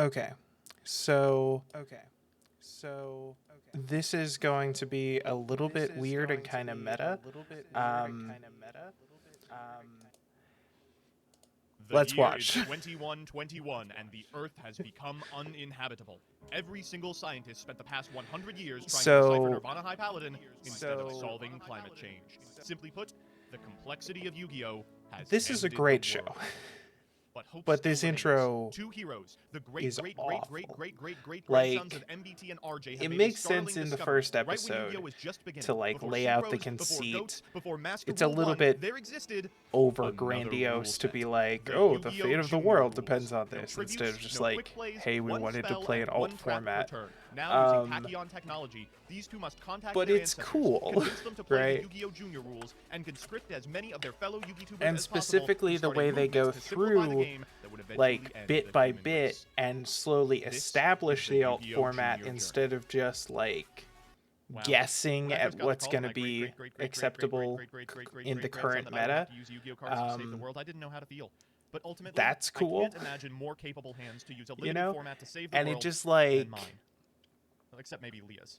Okay. So this is going to be a little bit weird and kind of meta. Um, The let's year is watch. 2121 and the Earth has become uninhabitable. Every single scientist spent the past 100 years trying to decipher So Nirvana High Paladin instead of solving climate change. Simply put, the complexity of Yu-Gi-Oh! Has this is a ended great the show, world. But hope but still this remains. intro Two heroes, the great, is great, great, great, awful. great, great, great grandsons Like, of MBT and RJ, have it made a makes sense startling in the discovery first right when Yu-Gi-Oh! episode Was just beginning. to like Before lay out the synchros, before conceit. goats, before Master It's a Rule little 1, bit there existed over another rule grandiose to set. be like, The oh, the Yu-Gi-Oh! fate of the Junior world rules. depends on No this, instead of tributes, just no quick like, plays, hey, we one wanted to spell play and an alt one trap per format. turn. Now using Tachyon technology, these two must contact But their it's ancestors, cool, convince them to play right? the Yu-Gi-Oh! Junior rules, and conscript as many of their fellow Yu-Gi-Tubers And as possible specifically to the start a way they go movement to simplify the through, game that would eventually like, end bit the by human bit race. and slowly This is establish the the alt Yu-Gi-Oh! format Junior instead journey. of just like Wow. guessing When I at first got the what's call going that to my be great-great-great-great-great-great-great-great-great-great-great-great-great-great-great-great acceptable in the grandson current that I would have meta. to use Yu-Gi-Oh! Cards to save the world, I didn't know how to feel. But ultimately, That's I cool, can't imagine more capable hands to use a you limited know? format to save the And it world just than like mine. Except maybe Leah's.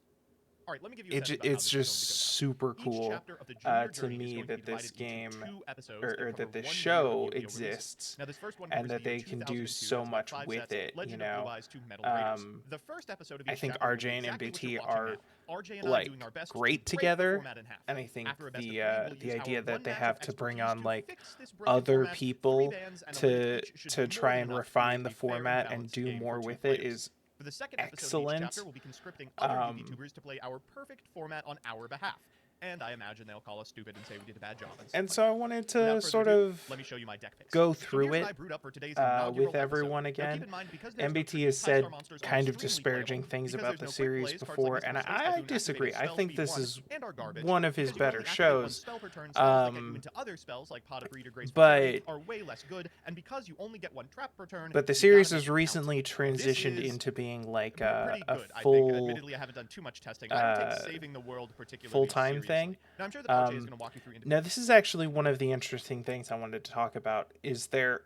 All right, let me give you a sense about how it's this is going to just go down. super Each cool chapter of the Junior to Journey is me going to be that this divided into game two episodes or that cover that this 1 year of show Yu-Gi-Oh! Releases. exists Now, this first one and covers the that year they can do 2002 so and it's got much 5 with sets, it, you Legend of Blue know. Eyes to Metal Raiders. The first episode of I each think chapter will RJ be and exactly what you're MBT watching are now. RJ and I like doing our best great to break the together, format in half. and I think After a best of 3, we'll the use our idea that one they match have of to bring expertise on to like fix this broken other format. 3 people bans and a link to each should be more try than and enough to refine create the a fair and format and balanced do game for more 2 with it players. is For the second episode of each excellent. chapter, we'll be conscripting other Yu-Gi-Tubers to play our perfect format on our behalf. And I imagine they'll call us stupid and say we did a bad job. And so I wanted Without to further sort ado, of let me show you my deck picks. go So through here's what it I brewed up for today's inaugural with episode. everyone Now keep again. in mind, because there's no MBT tribute, has high star said monsters are kind of extremely disparaging playable. things Because about there's the no quick series plays, cards before, like and Mr. Space I Bazoon disagree. activating I spell think speed this 1 is and are garbage. one of his Because you better only activate 1 shows. spell per turn, spells that get you into other spells like Pot of Breed or Grace for Charity But are way less good, and because you only get 1 trap per turn, the you series gotta has make it count. recently This transitioned is into being like pretty a good, I think. full Admittedly, I haven't done too much testing. I don't take saving the world particularly full-time seriously. thing. Now, I'm sure that RJ is going to walk you through Now, this is actually one of the interesting things I wanted to talk about is their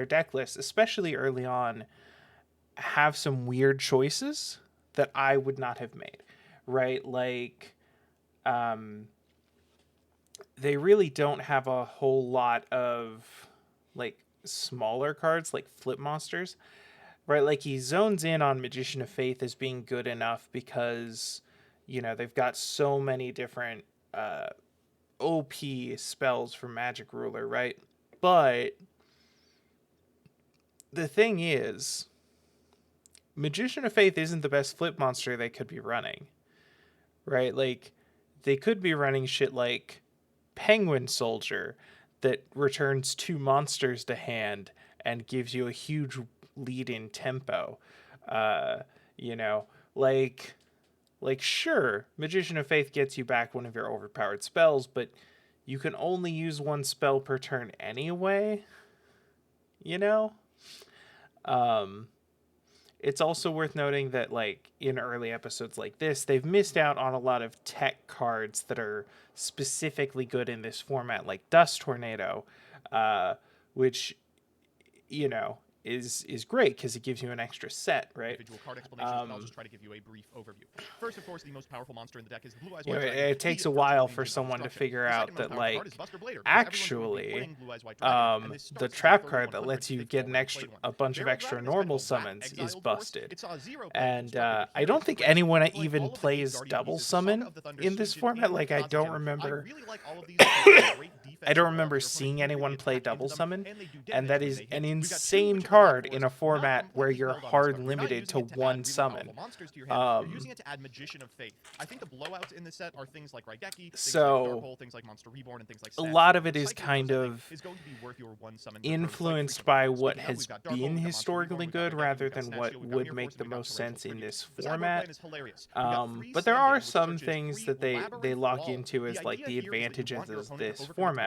deck lists, especially early on, have some weird choices that I would not have made, right? Like, they really don't have a whole lot of like smaller cards like flip monsters, right? Like he zones in on Magician of Faith as being good enough because, you know, they've got so many different OP spells from Magic Ruler, right? But the thing is, Magician of Faith isn't the best flip monster they could be running, right? Like, they could be running shit like Penguin Soldier that returns 2 monsters to hand and gives you a huge lead in tempo. You know, like sure, Magician of Faith gets you back one of your overpowered spells, but you can only use 1 spell per turn anyway. You know? It's also worth noting that, like, in early episodes like this, they've missed out on a lot of tech cards that are specifically good in this format, like Dust Tornado, which, you know, is great because it gives you an extra set, right? Individual card explanations, but I'll just try to give you a brief overview. First, of course, the most powerful monster in the deck is the Blue Eyes You know, White Dragon. it takes a while for someone to figure out that, like, actually, the trap card that lets you get a bunch of extra normal summons is busted. And I don't think anyone even plays double summon in this format. Like, I don't remember seeing anyone play double summon, and that is an insane card in a format where you're hard limited to 1 summon. You're using it to add Magician of Faith. I think the blowouts in this set are things like Raigeki, So, like Dark Hole, things like Monster Reborn, and things like a Stats. lot of it is Recycling kind those, I of think, is going to be worth your 1 summon influenced by what has been historically good rather than what would make the most sense in this format. But there are some things that they lock into as like the advantages of this format.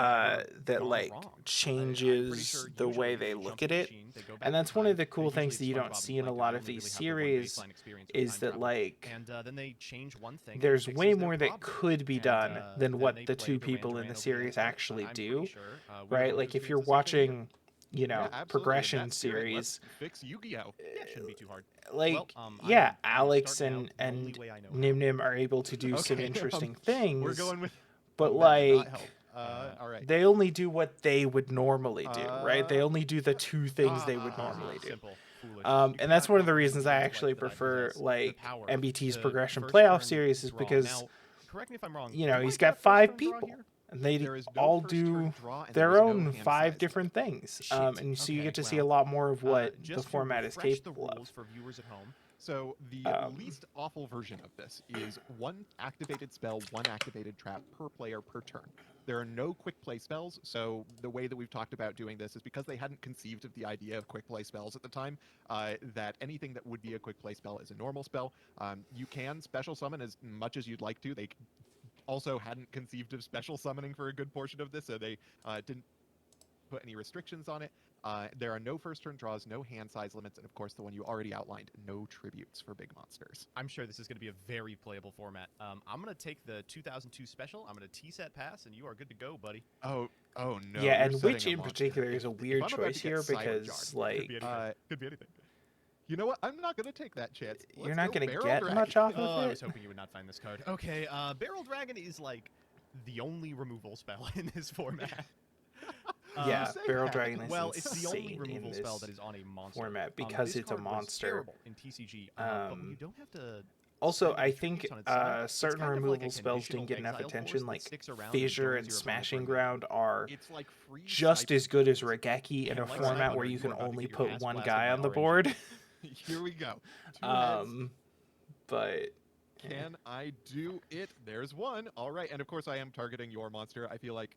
that like changes the way they look at it. And that's one of the cool things that you don't see in a lot of these series is that like then they change one thing. there's way more that could be done than what the two people in the series actually do, right? Like if you're watching you know, absolutely, and progression that's great. series. Let's fix Yu-Gi-Oh. Yeah, it shouldn't be too hard. Like, Well, yeah, I'm Alex starting out and the only way I know Nim Nim are able to do some Okay, interesting we're things, going with but that did not like help. All right. they only do what they would normally do, right? They Uh, only do the two things they would ah, normally do. Simple, foolish. You And that's cannot one of the comprehend reasons I intellect actually that I prefer possess, the like power MBT's to progression first playoff turn series, is draw. because Now, correct me if I'm wrong. you know do I he's get a got first 5 turn draw people, here? and they there is no all first turn do draw, and there their is no own hand 5 size different limit. things. Shit. And so you Okay, get to see well, a lot more of what the just to format is refresh the capable rules of. for viewers at home. So the Um, least awful version of this is 1 activated spell, 1 activated trap per player per turn. There are no quick play spells, so the way that we've talked about doing this is because they hadn't conceived of the idea of quick play spells at the time, that anything that would be a quick play spell is a normal spell. You can special summon as much as you'd like to. They also hadn't conceived of special summoning for a good portion of this, so they didn't put any restrictions on it. There are no first turn draws, no hand size limits, and of course the one you already outlined, no tributes for big monsters. I'm sure this is going to be a very playable format. I'm going to take the 2002 special. I'm going to T-set pass, and you are good to go, buddy. Oh no. yeah, you're and setting which a in monster. particular is a If weird I'm about choice to get here cyber-jarred, because Could like be anything. could be anything. You know what? I'm not going to take that chance. you're Let's not go going to Barrel get Dragon. much off Oh, of I it. was hoping you would not find this card. Okay, Barrel Dragon is like the only removal spell in this format. Yeah, say Barrel that. Dragon is Well, it's the only insane in removal spell this that is on a monster format because this it's a card was monster. terrible in TCG, but when you Um, don't have to. Also, spend any I think tributes on its summon, it's certain kind of like a removal spells didn't get enough conditional exile attention, force that like sticks around Fissure and and joins your opponent Smashing for a minute. Ground are It's like free just as good as cyber- Regeki in a And like format Cyclone, where you you can are about to only get your put ass one blasted guy by on the RNG. board. Here we go. 2 heads. But Can I do it? There's one. All right, and of course I am targeting your monster. I feel like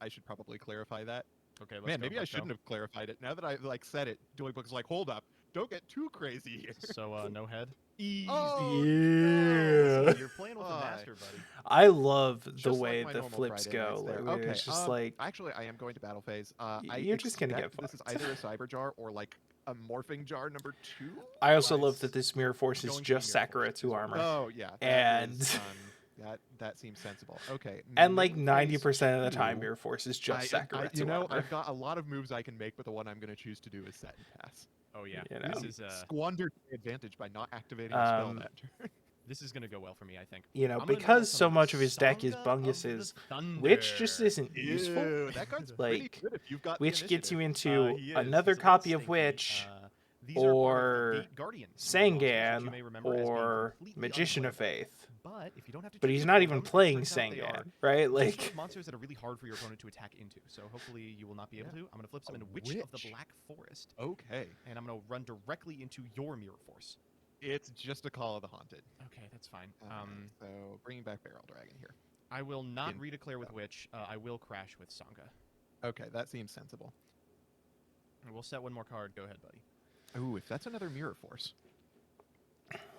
I should probably clarify that. Okay, let's Man, go, maybe I let's go. shouldn't have clarified it. Now that I like said it, Dueling Book's like, hold up, don't get too crazy here. So, no head. Easy. Oh, yeah, You're playing with a master, buddy. I love the Just way like my the normal flips Friday nights go. there. Like, Okay, it's just like actually, I am going to battle phase. you're just gonna get this is fucked. either a cyber jar or like a morphing jar number 2. I also love Nice. that this Mirror Force is Going to be just Mirror Force, Sakuretsu is what armor. Oh yeah, And- that seems sensible. Okay, And like main 90% phase of the time, 2, Mirror Force is just Sakuretsu you know, armor. I've got a lot of moves I can make, but the one I'm going to choose to do is set and pass. Oh yeah, You this know. is Squandered my advantage by not activating a spell Um, that turn. this is gonna go well for me, I think. You know, I'm gonna go because with so some much of his deck is Sangha of the Bungus's, which just Thunder. isn't useful. Ew, that card's pretty Like, good if you've got the which gets you initiative. into He is. another He's a little copy of stinky. which, These are part of the or Gate Guardians, monsters, which you Sangan, may remember as being or completely Magician of unplayable. Faith. But if you don't have to But choose he's not between even them, it playing turns out they are Sangan, right? just Like, those monsters that are really hard for your opponent to attack into. So hopefully you will not be able to. I'm gonna flip summon A Witch of the witch. Black Forest, Okay, and I'm gonna run directly into your Mirror Force. it's just a Call of the Haunted. Okay, that's fine. So bringing back Barrel Dragon here. I will not in- redeclare with Witch. I will crash with Sangha. Okay, that seems sensible. And we'll set one more card. Go ahead, buddy. Ooh, if that's another Mirror Force.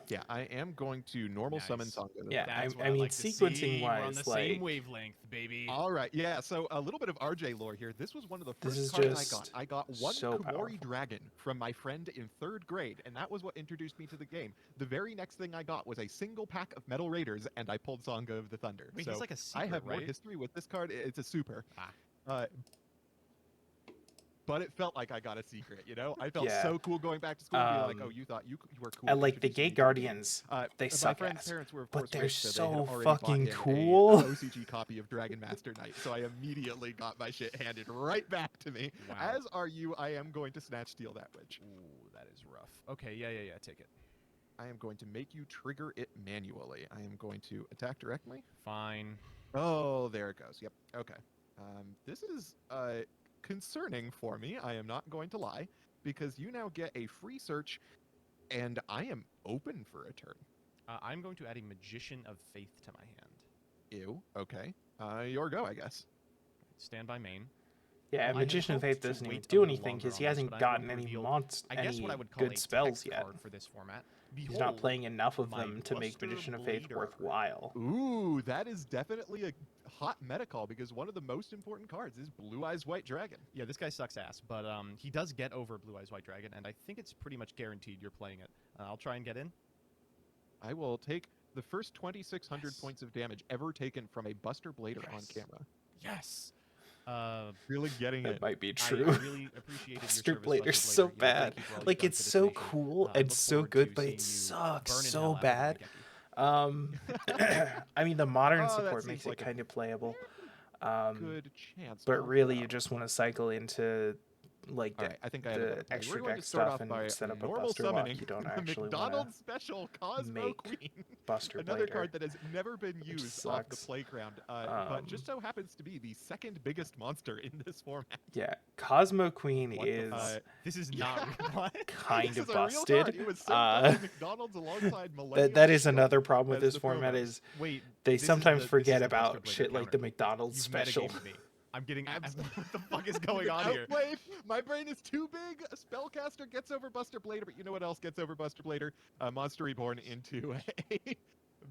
Yeah, I am going to normal summon Nice. Sangha. Yeah, That's I what mean, like to see. We're on sequencing-wise, the same like- wavelength, baby. All right, yeah. So a little bit of RJ lore here. This was one of the This first is cards I got. just I got one so Kumori powerful. Dragon from my friend in 3rd grade, and that was what introduced me to the game. The very next thing I got was a single pack of Metal Raiders, and I pulled Sangha of the Thunder. Wait, so he's like a secret, I have right? more history with this card. It's a super. Ah. But it felt like I got a secret, you know? I felt Yeah. so cool going back to school and being like, oh, Um, you thought you were cool. and like the introducing me Gate to the game." Guardians, they My suck friend's ass. parents were, of but course, they're rich, so they so had already fucking bought in cool. an OCG copy of Dragon Master Knight, so I immediately got my shit handed right back to me. Wow. As are you, I am going to Snatch Steal that witch. Ooh, that is rough. Okay, yeah, take it. I am going to make you trigger it manually. I am going to attack directly. Fine. Oh, there it goes. Yep. Okay. This is concerning for me. I am not going to lie, because you now get a free search, and I am open for a turn. I'm going to add a Magician of Faith to my hand. Ew. Okay. Your go, I guess. Stand by main. Yeah, Well, I had Magician of hoped Faith to doesn't even wait a do little anything longer because he on this, hasn't but I gotten would've any revealed, I guess what I would call good a spells text yet. card for this format. He's not Behold, playing enough of my them to make Buster Magician of Faith Blader. worthwhile. Ooh, that is definitely a hot meta call, because one of the most important cards is Blue Eyes White Dragon. Yeah, this guy sucks ass, but he does get over Blue Eyes White Dragon, and I think it's pretty much guaranteed you're playing it. I'll try and get in. I will take the first 2,600 Yes. points of damage ever taken from a Buster Blader on Yes. camera. Yes. Really getting That it. might be I true. really appreciated Buster your service, Blader's Buster so Blader. You know, bad. thank you for all you've Like done it's for this so nation. cool I and look so forward good, to but seeing it you sucks burn in so hell after bad. Dengeki. I mean, the modern Oh, that support seems makes it like a kind of playable. good chance. But really, Although. you just want to cycle into like All right, I think I have a better the plan. extra We're going deck to start stuff off and by set up a normal Buster lock. summoning You don't the actually want to McDonald's special Cosmo make Queen. Buster Another Blader. card that has never been used off the sucks. playground, but just so happens to be the second biggest monster in this format. Yeah, Cosmo Queen What the is fuck? This is not real. What? kind This of is a real busted. card. It was served up to McDonald's alongside Millennial That is Shield another problem with as this the format promo. is Wait, they this is sometimes this forget is a Buster about Blader shit like counter. the McDonald's You've special. metagamed me. I'm getting Absolutely. what the fuck is going on here? Outplayed. My brain is too big. A spellcaster gets over Buster Blader, but you know what else gets over Buster Blader? Monster Reborn into a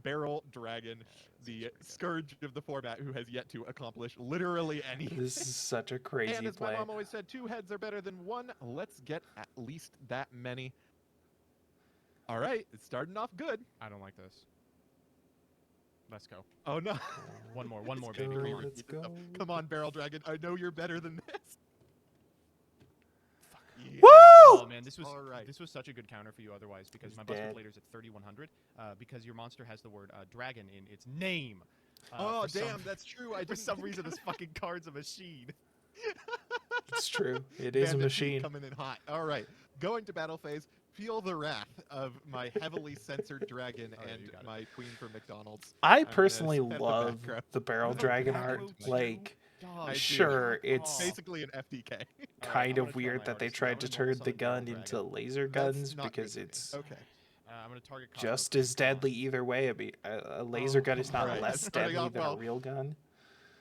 barrel dragon, the scourge of the format, who has yet to accomplish literally anything. This is such a crazy And as play. my mom always said, 2 heads are better than 1. Let's get at least that many. All right, it's starting off good. I don't like this. Let's go. Oh no. One more, Let's baby. go, Come on. let's go. Come on, Barrel Dragon. I know you're better than this. Yeah. Woo! Oh man, this was All right. this was such a good counter for you otherwise because He's my Buster dead. Blader's at 3100 because your monster has the word dragon in its name. Oh for damn, some, that's true. I for didn't some think reason of this fucking card's a machine. It's true. It is a Bandit Pete machine. coming in hot. All right, going to battle phase. Feel the wrath of my heavily censored dragon Oh, yeah, and you got it. my queen from McDonald's. I gonna personally spend the love back row. the Barrel The Dragon back art. row too? Like, Dog, I do. sure, Oh. it's Basically an FTK. kind I'm of gonna try weird my that they hardest. tried I'm to gonna normal turn the summon Barrel gun into Dragon. laser That's guns not because good for me. it's Okay. I'm gonna target Cosmo just Queen. as deadly either way. I mean, a laser gun is not Alright, less starting deadly off than well. a real gun.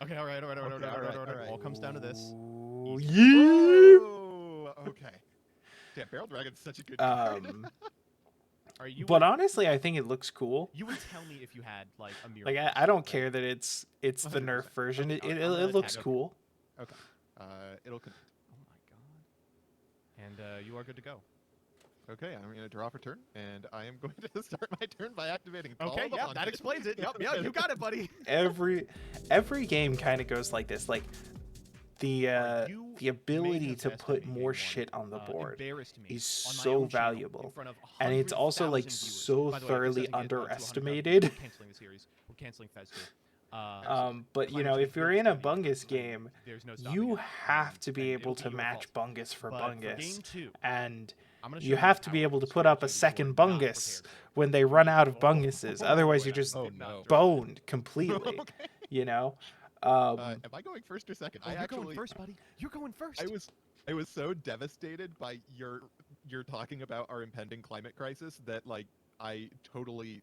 Okay, all right. Okay, all right. All comes down to this. Ooh, Easy. yeah. Oh, okay. Damn, Barrel Dragon's such a good card. All right, you But would, honestly, I think it looks cool. you would tell me if you had like a mirror. Like, I don't care that it's the 100%. Nerf version. Okay, It I'm gonna looks attack. cool. Okay. It'll. Oh my god. And you are good to go. Okay, I'm gonna draw for turn, and I am going to start my turn by activating. Call Okay, of the yeah, Haunted. that explains it. Yep, you got it, buddy. Every game kind of goes like this. Like the You the ability may have to best put of me more game shit one, on the board embarrassed me is on my so own channel valuable. in front of And it's also, like, 100,000 viewers. so By the way, if this thoroughly doesn't get, 200,000 underestimated. We're canceling the series. We're canceling Fez 2. But you Climate know, change if you're will in a destroy the Bungus universe. game, There's no stopping you it. have to be And able it'll to be your match fault. Bungus for But for Bungus, game 2, and I'm gonna show you the have to be power able to of put up a strategy second that you were not Bungus prepared for. when they run out of Oh, Bunguses. Otherwise, you're and I just Oh, did not no. draw that. boned completely. Okay. You know. Am I going first or second? Oh, I you're actually. going first, buddy. You're going first. I was so devastated by your talking about our impending climate crisis that like I totally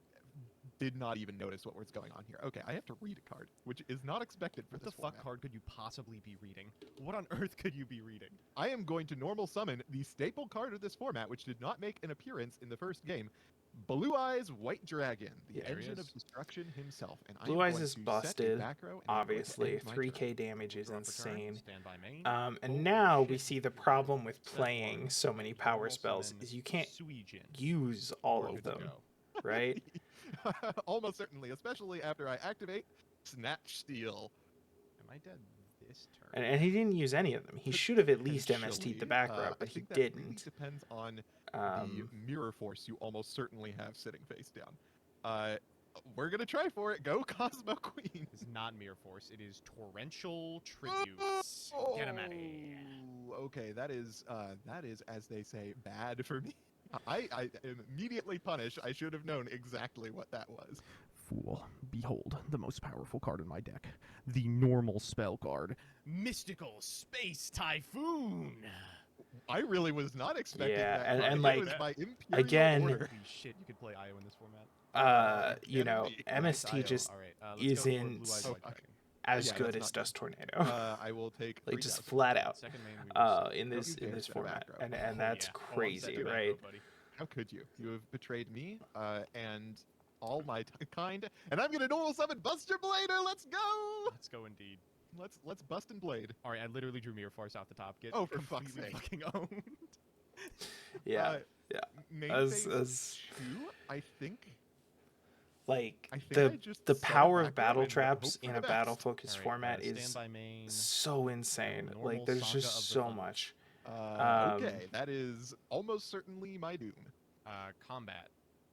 did not even notice what was going on here. Okay, I have to read a card, which is not expected for What the this fuck format. card could you possibly be reading? What on earth could you be reading? I am going to normal summon the staple card of this format, which did not make an appearance in the first game. Blue Eyes White Dragon, the Yeah, there engine he of is. destruction himself. And I Blue am Eyes going is to set a busted, back row, and I'm going to obviously. end my turn. 3k damage is Draw for turn, insane. Stand by main. And Holy now we shit. see the problem with Set playing one. so many power Normal spells summon is you can't Suijin. use all We're of good to them, go. right? Almost certainly, especially after I activate Snatch Steal. Am I dead this turn? And he didn't use any of them. He should have at least MST'd Potentially, the back row, I but he think that really didn't. depends on the Um, mirror force you almost certainly have sitting face down. We're gonna try for it. Go Cosmo Queen. It's not Mirror Force. It is Torrential Tributes. Get him out of here. Oh, okay, that is, as they say, bad for me. I am immediately punished. I should have known exactly what that was. Fool, behold the most powerful card in my deck. The normal spell card. Mystical Space Typhoon! I really was not expecting Yeah, that. and- card. and, It like, was by Imperial again- order. Holy shit, you could play IO in this format. you know, Enemy. MST IO. just All right, is let's go for in Blue Eyes Oh, White okay. Dragon. as Yeah, good that's as not Dust Tornado. I will take Like 3,000. just flat out. Second main, we will see. In this Okay, this so back format, row. and Oh, that's yeah. Oh, I'm set crazy, to back row, right? buddy. How could you? You have betrayed me, and all my kind, and I'm gonna normal summon Buster Blader. Let's go! Let's go indeed. Let's bust and blade. All right, I literally drew Mirror Force off the top. Get Oh, for fuck's completely sake. fucking owned. Yeah, Uh, yeah. Main As- phase as- 2, I think. like I think I the just the set a power of macro battle and traps hope for in the a battle best. focused All right, format is standby main. so insane. normal Like there's Saga of just the so Thunder. much. Um, Okay, that is almost certainly my doom. Combat.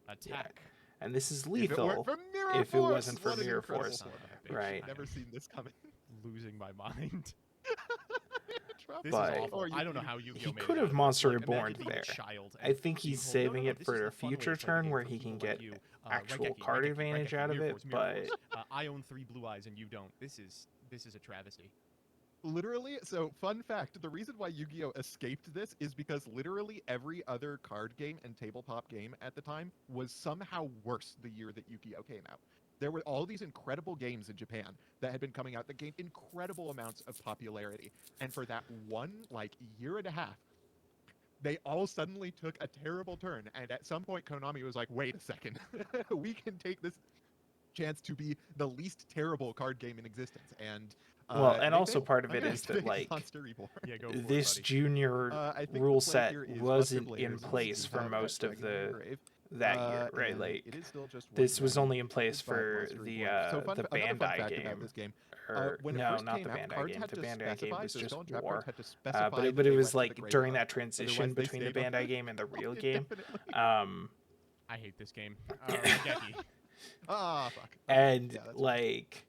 Yeah. Attack. And this is If it weren't lethal for Mirror if it Force, wasn't for what an Mirror incredible Force, Son format. of a bitch. right? I Never am seen this coming. losing my mind. Drop This it is But- awful. before I don't know you- how Yu-Gi-Oh! He made could it have out of this. Monster Like, Reborn imagine being there. a child I and think he's seeing, saving no, it this for is a the fun way to future play the turn game where for he can people like get you. actual Raigeki, card Raigeki, advantage Raigeki, out of Mirror it, Force, Mirror but Force. I own 3 blue eyes and you don't. This is a travesty. Literally, so fun fact, the reason why Yu-Gi-Oh! Escaped this is because literally every other card game and tabletop game at the time was somehow worse the year that Yu-Gi-Oh! Came out. There were all these incredible games in Japan that had been coming out that gained incredible amounts of popularity. And for that one, like, year and a half, they all suddenly took a terrible turn. And at some point, Konami was like, wait a second, we can take this chance to be the least terrible card game in existence. And well, and they also failed. part of I'm it gonna is that activate like Monster Reborn. Yeah, go for this it, buddy. junior I think the rule play set here is Buster wasn't in Bladers. place You for have that most of Dragon the Grave, that year, right? and Like it is still just one this was dragon only in place by for Monster the Reborn. So the another fun Bandai fact about game, this game, or when it no, first not came the out, Bandai cards game. had The to Bandai game specify, was so just spell and trap War, cards had to specify but that it they was went to like the during graveyard. that transition Otherwise, they between the stayed on Bandai game and the real game. indefinitely. I hate this game. Raigeki. Ah, fuck. Okay, And yeah, that's like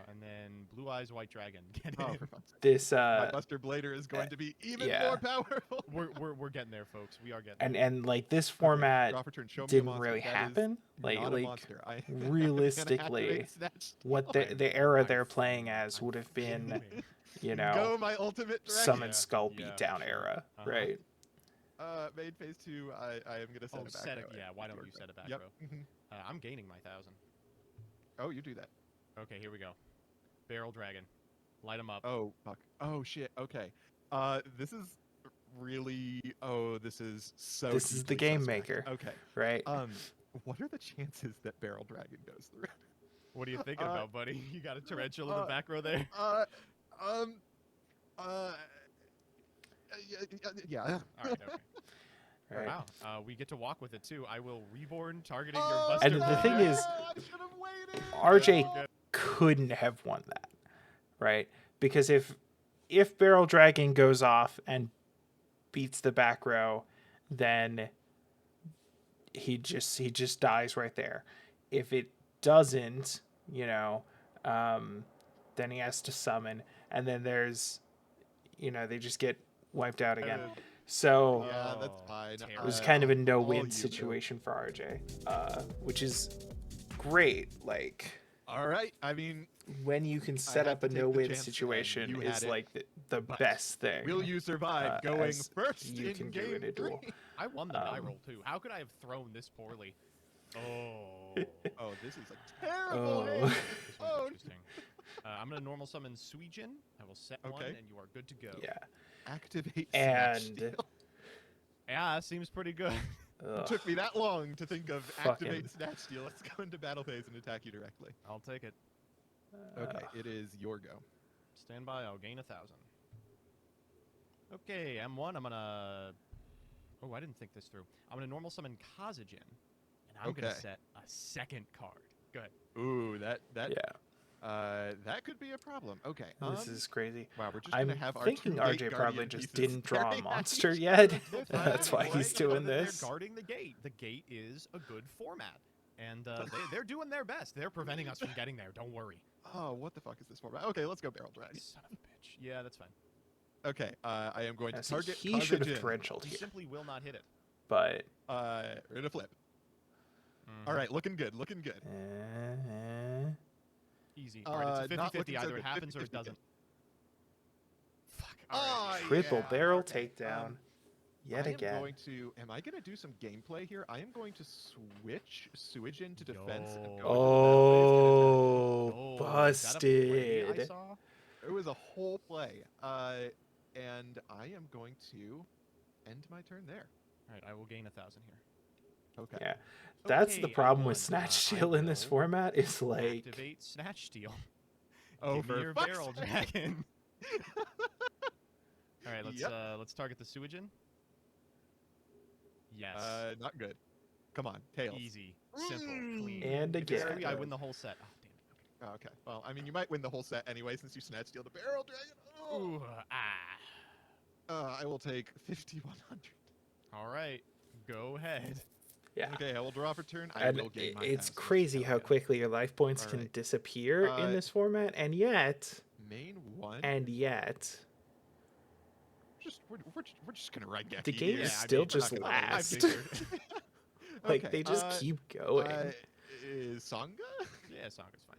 And then Blue Eyes White Dragon. Get oh, in. for fuck's sake. this My Buster Blader is going to be even yeah. more powerful. We're getting there, folks. We are getting there. and like this Okay, format draw for turn. Show me a didn't monster. really That is happen. Like not a like monster. I am gonna realistically, activate Snatch what Steal. the era I'm they're playing fuming. as I'm would have been, fuming. you know, Go my ultimate dragon. Summon Yeah, Skull yeah, Beatdown sure. era, Uh-huh. right? Main phase 2, I am gonna set Oh, it back. set it. row Yeah, and why don't your you go. set it back Yep. row? Mhm. I'm gaining my 1,000. Oh, you do that. Okay, here we go. Barrel Dragon. Light him up. Oh, fuck. Oh, shit. Okay. This is really. Oh, this is so. This is the deeply game suspect. maker. Okay. Right? What are the chances that Barrel Dragon goes through? What are you thinking about, buddy? You got a tarantula in the uh, back row there? Yeah. All right, okay. Right. Wow. We get to walk with it too. I will reborn targeting your Oh, Buster And the thing Blader. is, I should have waited. RJ Okay. couldn't have won that, right? Because if Barrel Dragon goes off and beats the back row, then he just dies right there. If it doesn't, you know, then he has to summon, and then there's, you know, they just get wiped out again. So Yeah, that's Oh, fine. terrible. it was kind of a All no-win you, situation for RJ, which is great. Like All right. I mean, when you can set had up to a take the no-win chance, and situation you had is it, like the but best thing. will you survive going as first you in can do game in a duel. 3? I won the die Um, roll too. How could I have thrown this poorly? Oh. Oh, this is a terrible Oh. hand. This one's Oh, interesting. I'm gonna normal summon Suijin. I will set one, Okay. and you are good to go. Yeah, activate Snatch and Steal. Yeah, seems pretty good. It ugh, took me that long to think of Fucking- activate Snatch Steal. Let's go into battle phase and attack you directly. I'll take it. Okay, ugh. it is your go. Stand by. I'll gain 1,000. Okay, M1. I'm gonna. Oh, I didn't think this through. I'm gonna normal summon Kazajin, and I'm gonna Okay. set a second card. Go ahead. Ooh, that Yeah, that could be a problem. Okay. this is crazy. Wow, we're just I'm gonna have our thinking two RJ gate probably guardian just pieces didn't draw a staring at monster each yet. other. That's why Anyway, he's you know doing that this. They're guarding the gate. The gate is a good format, and they're doing their best. They're preventing us from getting there. Don't worry. Oh, what the fuck is this for? Okay, let's go Barrel Dragon. Son of a bitch. Yeah, that's fine. Okay, I am going Yeah, to see, target he should have Kazajin. torrentialed You here, simply will not hit it. but We're gonna flip. Mhm. All right, looking good, looking good. Easy. All right, it's a Not 50-50. looking so Either it good. happens or it 50-50 doesn't. Fuck. All right. Oh, triple yeah. barrel Okay, takedown yet I am again. going to. Am I going to do some gameplay here? I am going to switch Suijin to defense and go. Oh, Oh, is that a play I busted! saw? into it was a whole play, and I am going to end my turn there. All right, I will gain 1,000 here. Okay. Yeah, that's the Okay, problem M1, with Snatch I Steal in this will format. Is like Activate Snatch Steal. Oh, Give me for your fuck's barrel sake. dragon. All right, Yep. let's target the Suijin. Yes. Not good. Come on, tails. Easy, simple, clean. And If it's again. 3, I win the whole set. Oh, damn it. Oh, okay. Well, I mean, you might win the whole set anyway since you snatch steal the barrel dragon. Okay. Oh. Ooh, I will take 5,100. All right, go ahead. Yeah. Okay, I will draw for turn. I And will gain my it's passage. crazy Hell how yeah. quickly your life points can Alright. disappear in this format, and yet, Main one. We're just gonna ride Geki the game here. is I still mean, we're not just gonna let it last. figure. Like, Okay, they just keep going. Is Sangha? Yeah, Sanga's fine.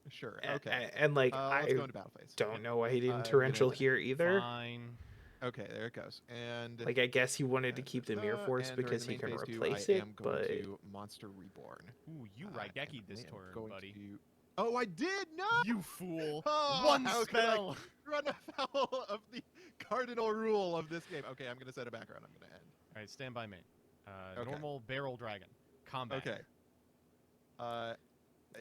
Sure. A- Okay. and like, Let's I go into battle phase. don't know why he didn't I'm torrential gonna- here either. Fine. Okay, there it goes. And Like, I guess he wanted to keep the Mirror Force and during because the he main can phase two, replace I it, am going but to Monster Reborn. Ooh, you Raigeki this I am turn, going buddy. to- Oh, I did not. You fool! Oh, One how could I spell. run afoul of the cardinal rule of this game. Okay, I'm gonna set a background. I'm gonna end. All right, stand by main. Okay. Normal barrel dragon. Combat. Okay.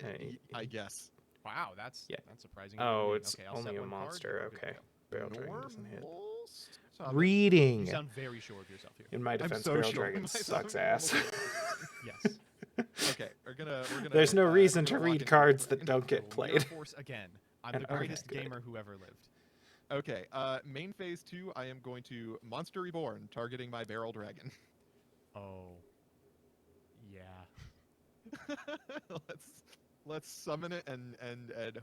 Hey, I guess. Wow, that's surprising. oh, it's okay, I'll only set a one card, monster. you're good to Okay, go. Barrel Dragon doesn't hit. Normal summon. Reading. You sound very sure of yourself here. In my defense, so Barrel sure of Dragon myself. sucks ass. Yes. Okay, we're gonna. There's no reason we're to gonna read lock into cards Dragon. that don't Cool. get Mirror played. Force again. I'm And- the greatest okay, good. gamer who ever lived. Okay, main phase 2, I am going to Monster Reborn, targeting my Barrel Dragon. Oh. Yeah. Let's summon it and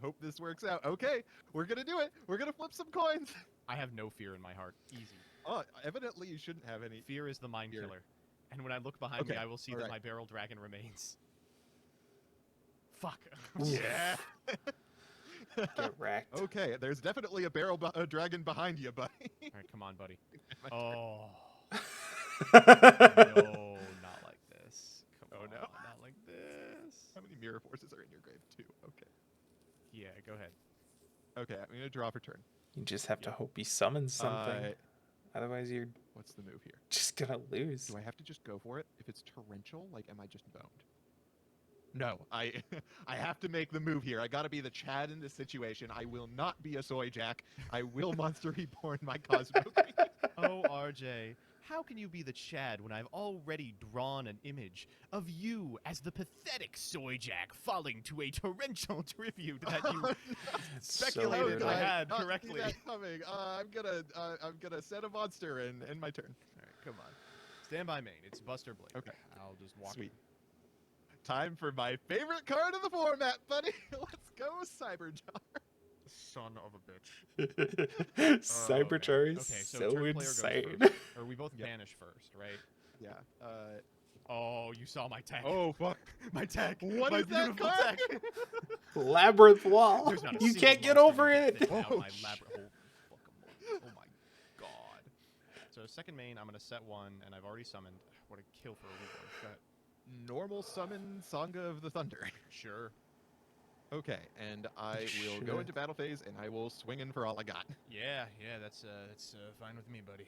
hope this works out. Okay, we're gonna do it. We're gonna flip some coins. I have no fear in my heart. Easy. Oh, evidently you shouldn't have any. Fear is the mind Fear. killer. And when I look behind me, Okay, I will see that alright. my barrel dragon remains. Fuck. Yeah. Get wrecked. Okay, there's definitely a dragon behind you, buddy. All right, come on, buddy. My Oh. Oh. No, not like this. Come Oh, on, no. not like this. How many mirror forces are in your grave too? Okay. Yeah, go ahead. Okay, I'm gonna draw for turn. You just have to hope he summons something. Otherwise, you're What's the move here? just gonna lose. Do I have to just go for it? If it's torrential, like, am I just boned? No, I have to make the move here. I gotta be the Chad in this situation. I will not be a soy jack. I will Monster Reborn my Cosmo Queen. Oh, RJ, how can you be the Chad when I've already drawn an image of you as the pathetic soy jack falling to a torrential tribute that you speculated brutal. I had Not see correctly? that coming. I'm gonna set a monster and end my turn. All right, come on. Stand by main. It's Buster Blade. Okay. I'll just walk. Sweet. Time for my favorite card of the format, buddy. Let's go, Cyberjar. Son of a bitch. Cyberchar is Okay, so so turn player goes insane. first. Or we both Yep. banish first, right? Yeah. Oh, you saw my tech. Oh fuck. my tech. What my is that beautiful card? tech. Labyrinth Wall. There's not a You single can't get monster over you can it. fit out Oh, my shit. labyrinth. Oh my god. So second main, I'm gonna set one, and I've already summoned. What a kill for a reborn. Go ahead. Normal summon Sangha of the Thunder. Sure. Okay, and I will go Sure. into battle phase, and I will swing in for all I got. Yeah, that's fine with me, buddy.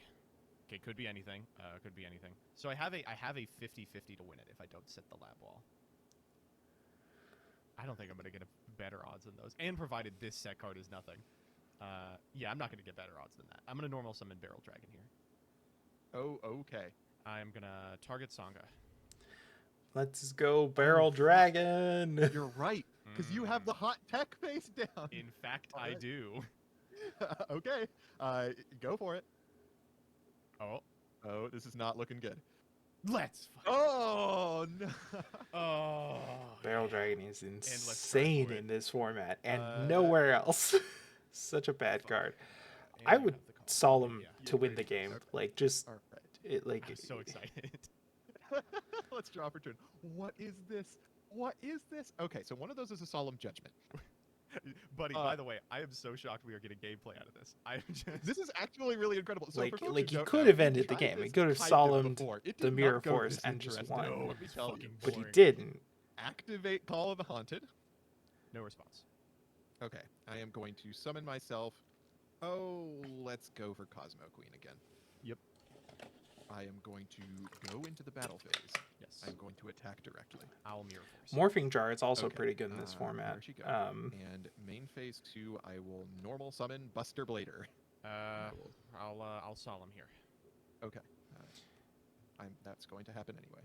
Okay, could be anything. Could be anything. So I have a 50-50 to win it if I don't set the lab wall. I don't think I'm gonna get better odds than those. And provided this set card is nothing. Yeah, I'm not gonna get better odds than that. I'm gonna normal summon Barrel Dragon here. Oh, okay. I'm gonna target Sangha. Let's go, Barrel Dragon. You're right, because you have the hot tech face down. In fact, I Alright. do. Okay, go for it. Oh, Oh, this is not looking good. let's. Oh no! Oh. Barrel Dragon is let's insane for it. in this format and Uh, nowhere else. Such a bad card. And I you would have the call. solemn Yeah. to win the game. Okay. Like, just All right. it. Like, I'm so excited. Let's draw for turn. What is this? What is this? Okay, so one of those is a solemn judgment. Buddy, by the way, I am so shocked we are getting gameplay out of this. I'm just. This is actually really incredible. So Like- for folks like who you don't could know, have we ended the tried game. this It could have kind of solemned before. It the did Mirror not go Force this and just interesting, won. let me tell you. but he boring. didn't. Activate Call of the Haunted. No response. Okay, I am going to summon myself. Oh, let's go for Cosmo Queen again. Yep. I am going to go into the battle phase. Yes. I'm going to attack directly. Owl Mirror Force. Morphing Jar is also Okay, pretty good in this format. there she goes. Um, And main phase 2, I will normal summon Buster Blader. I'll solemn here. Okay. That's going to happen anyway.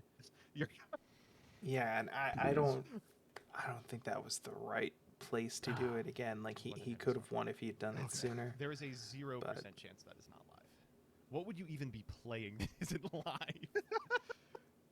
You're Yeah, and I don't think that was the right place to do it again. Like It wasn't he in could this have won if he had done it sooner. There is a 0% But- chance that is not live. What would you even be playing that isn't live?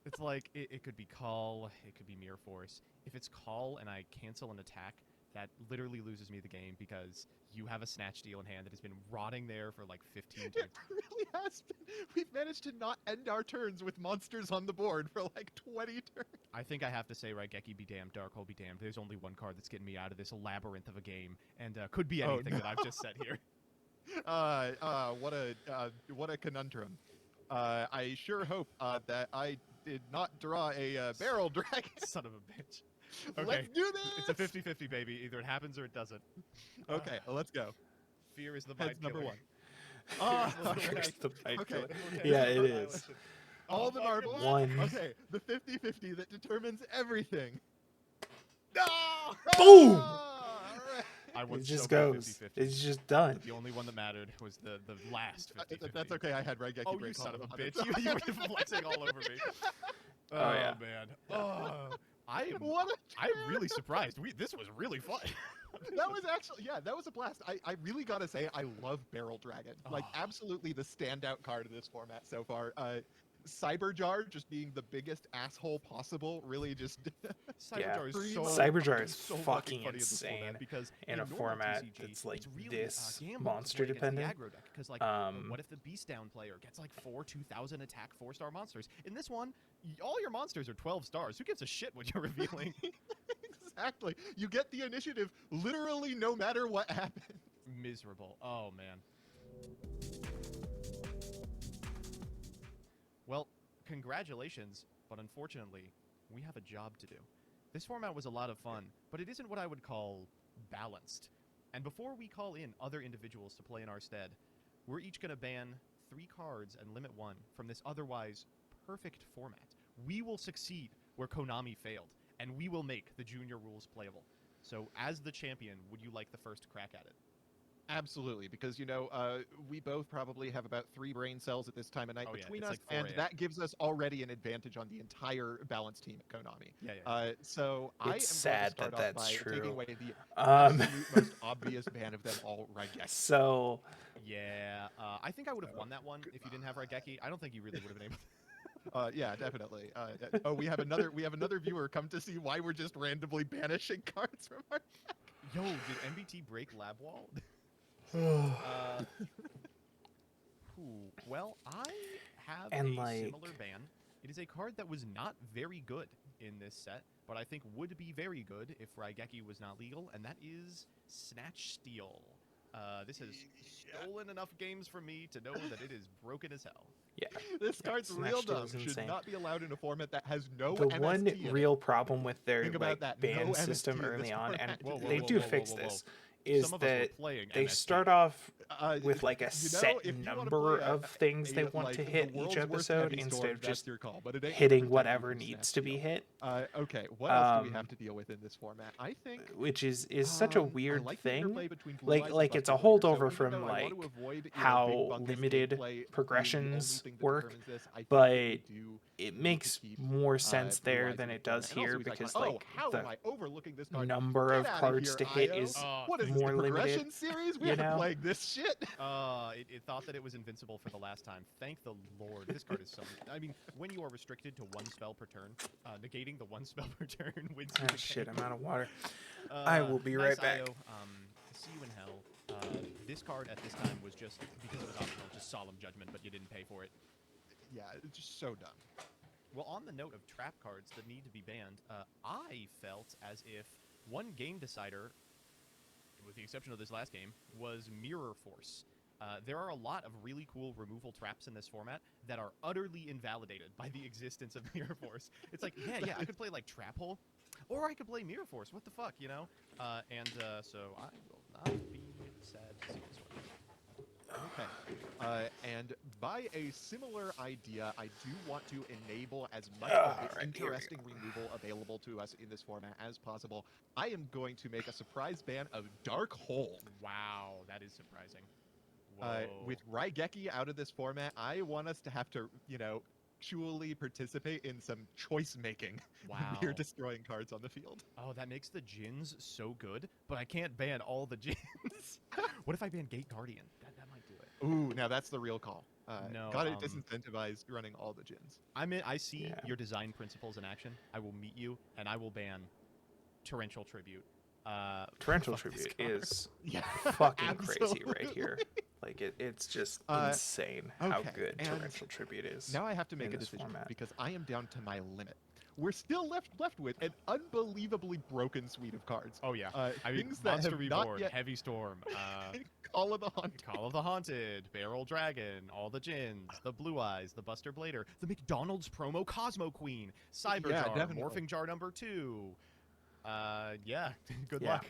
It's like, it could be Call, it could be Mirror Force. If it's Call and I cancel an attack, that literally loses me the game because you have a Snatch Steal in hand that has been rotting there for like 15 It turns. really has been. We've managed to not end our turns with monsters on the board for like 20 turns. I think I have to say, Raigeki be damned, Darkhold be damned. There's only one card that's getting me out of this labyrinth of a game, and could be Oh, anything no. that I've just said here. What a conundrum. I sure hope that I did not draw a barrel dragon. Son of a bitch. Okay. Let's do this. It's a 50-50, baby. Either it happens or it doesn't. Okay, let's go. Fear is the Heads bite number killer. one. Oh, Here's the bite Okay. killer. Okay. Yeah, it is. All the marbles. One. Okay, the 50-50 that determines everything. No! Boom! All right. I It was just so goes. 50-50. It's just done. The only one that mattered was the last 50-50. That's okay. I had Raigeki Oh, break you son of a all bitch. the You were flexing all over me. Oh, yeah. Man. Oh, What a I'm really surprised. This was really fun. that was actually, yeah, that was a blast. I really gotta say, I love Barrel Dragon. Like, Oh. absolutely the standout card of this format so far. Cyberjar just being the biggest asshole possible, really just. Cyberjar is so Cyberjar is so fucking funny in this format insane because in a normal format TCG, that's like it's really, this gamble to monster play against the dependent. aggro deck, 'cause, like, what if the Beast Down player gets like 4 2000 attack 4-star monsters? In this one, all your monsters are 12 stars. Who gives a shit what you're revealing? Exactly. You get the initiative literally no matter what happens. Miserable. Oh man. Well, congratulations, but unfortunately, we have a job to do. This format was a lot of fun, but it isn't what I would call balanced. And before we call in other individuals to play in our stead, we're each going to ban 3 cards and limit 1 from this otherwise perfect format. We will succeed where Konami failed, and we will make the junior rules playable. So, as the champion, would you like the first crack at it? Absolutely, because we both probably have about 3 brain cells at this time of night Oh, yeah, between it's us, like 4 and a.m. that gives us already an advantage on the entire balance team at Konami. Yeah. So I am It's going sad to start that off that's by taking true. away the Um, absolute most obvious ban of them all, Raigeki. so Yeah, I think I would have won that one if you didn't have Raigeki. I don't think you really would have been able. Yeah, definitely. We have another viewer come to see why we're just randomly banishing cards from our. Yo, did MBT break Lab Wall? Well, I have And, a like- similar ban. It is a card that was not very good in this set, but I think would be very good if Raigeki was not legal, and that is Snatch Steal. This has stolen enough games from me to know that it is broken as hell. yeah, This card's Snatch real Steal dumb. is Should insane. not be allowed in a format that has no the MST one in it. real problem with their Think about like that, ban no system MST in early this on, format. and Whoa, they whoa, do whoa, fix whoa, whoa. this, is Some of us were that playing they MST. start off with like a you know, set if you wanna number play of things they want like, to the hit world's each worst episode heavy instead storm, of that's just your call, but it ain't hitting gonna protect whatever you from needs Snatch to be Steal. hit, Okay, what else do we Um, have to deal with in this format? I think which is such a I weird like the thing. interplay between Blue Eyes and Like it's a Buster Player. So holdover even from though I want to like avoid, big how bunkus limited gameplay being the progressions only thing that work, determines this, I think but that we do it need makes to keep, more sense Blue there Eyes than in it the does format. And also here he's like, because oh, like how the am I overlooking this card? number Get of outta cards here, to hit IO. is What is more this, the progression limited, series? We you haven't know? played this shit. It thought that it was invincible for the last time. Thank the Lord. This card is so. I mean, when you are restricted to 1 spell per turn, negating the 1 spell per turn wins you Ah, the shit, game. I'm out of water. I will be nice right back. IO. See you in hell. This card at this time was just, because it was optional, just Solemn Judgment, but you didn't pay for it. Yeah, it's just so dumb. Well, on the note of trap cards that need to be banned, I felt as if one game decider, with the exception of this last game, was Mirror Force. There are a lot of really cool removal traps in this format that are utterly invalidated by the existence of Mirror Force. It's like, yeah, I could play like Trap Hole, or I could play Mirror Force. What the fuck, you know? So I will not be sad to see this one. Okay. And by a similar idea, I do want to enable as much All of the right, here we interesting removal available to us in this format as possible. I am going to make a surprise ban of Dark Hole. Wow, that is surprising. Whoa. With Raigeki out of this format, I want us to have to, actually participate in some choice making when we are Wow. destroying cards on the field. Oh, that makes the Jins so good, but I can't ban all the Jins. What if I ban Gate Guardian? That might do it. Ooh, now that's the real call. No, Gotta disincentivize running all the Jins. I see Yeah. your design principles in action. I will meet you, and I will ban Torrential Tribute. Torrential fuck this Tribute card. is Yeah, fucking crazy right here. absolutely. Like it's just Uh, insane how okay, good and Torrential Tribute is. Now I have to make in a this decision format. because I am down to my limit. We're still left with an unbelievably broken suite of cards. Oh yeah, I mean, Things that Monster have not Reborn, yet Heavy Storm, Call of the Hunt. Call of the Haunted, Barrel Dragon, all the Jins, the Blue Eyes, the Buster Blader, the McDonald's promo Cosmo Queen, Cyber Yeah, Jar, definitely. Morphing Jar number 2. Yeah, good Yeah.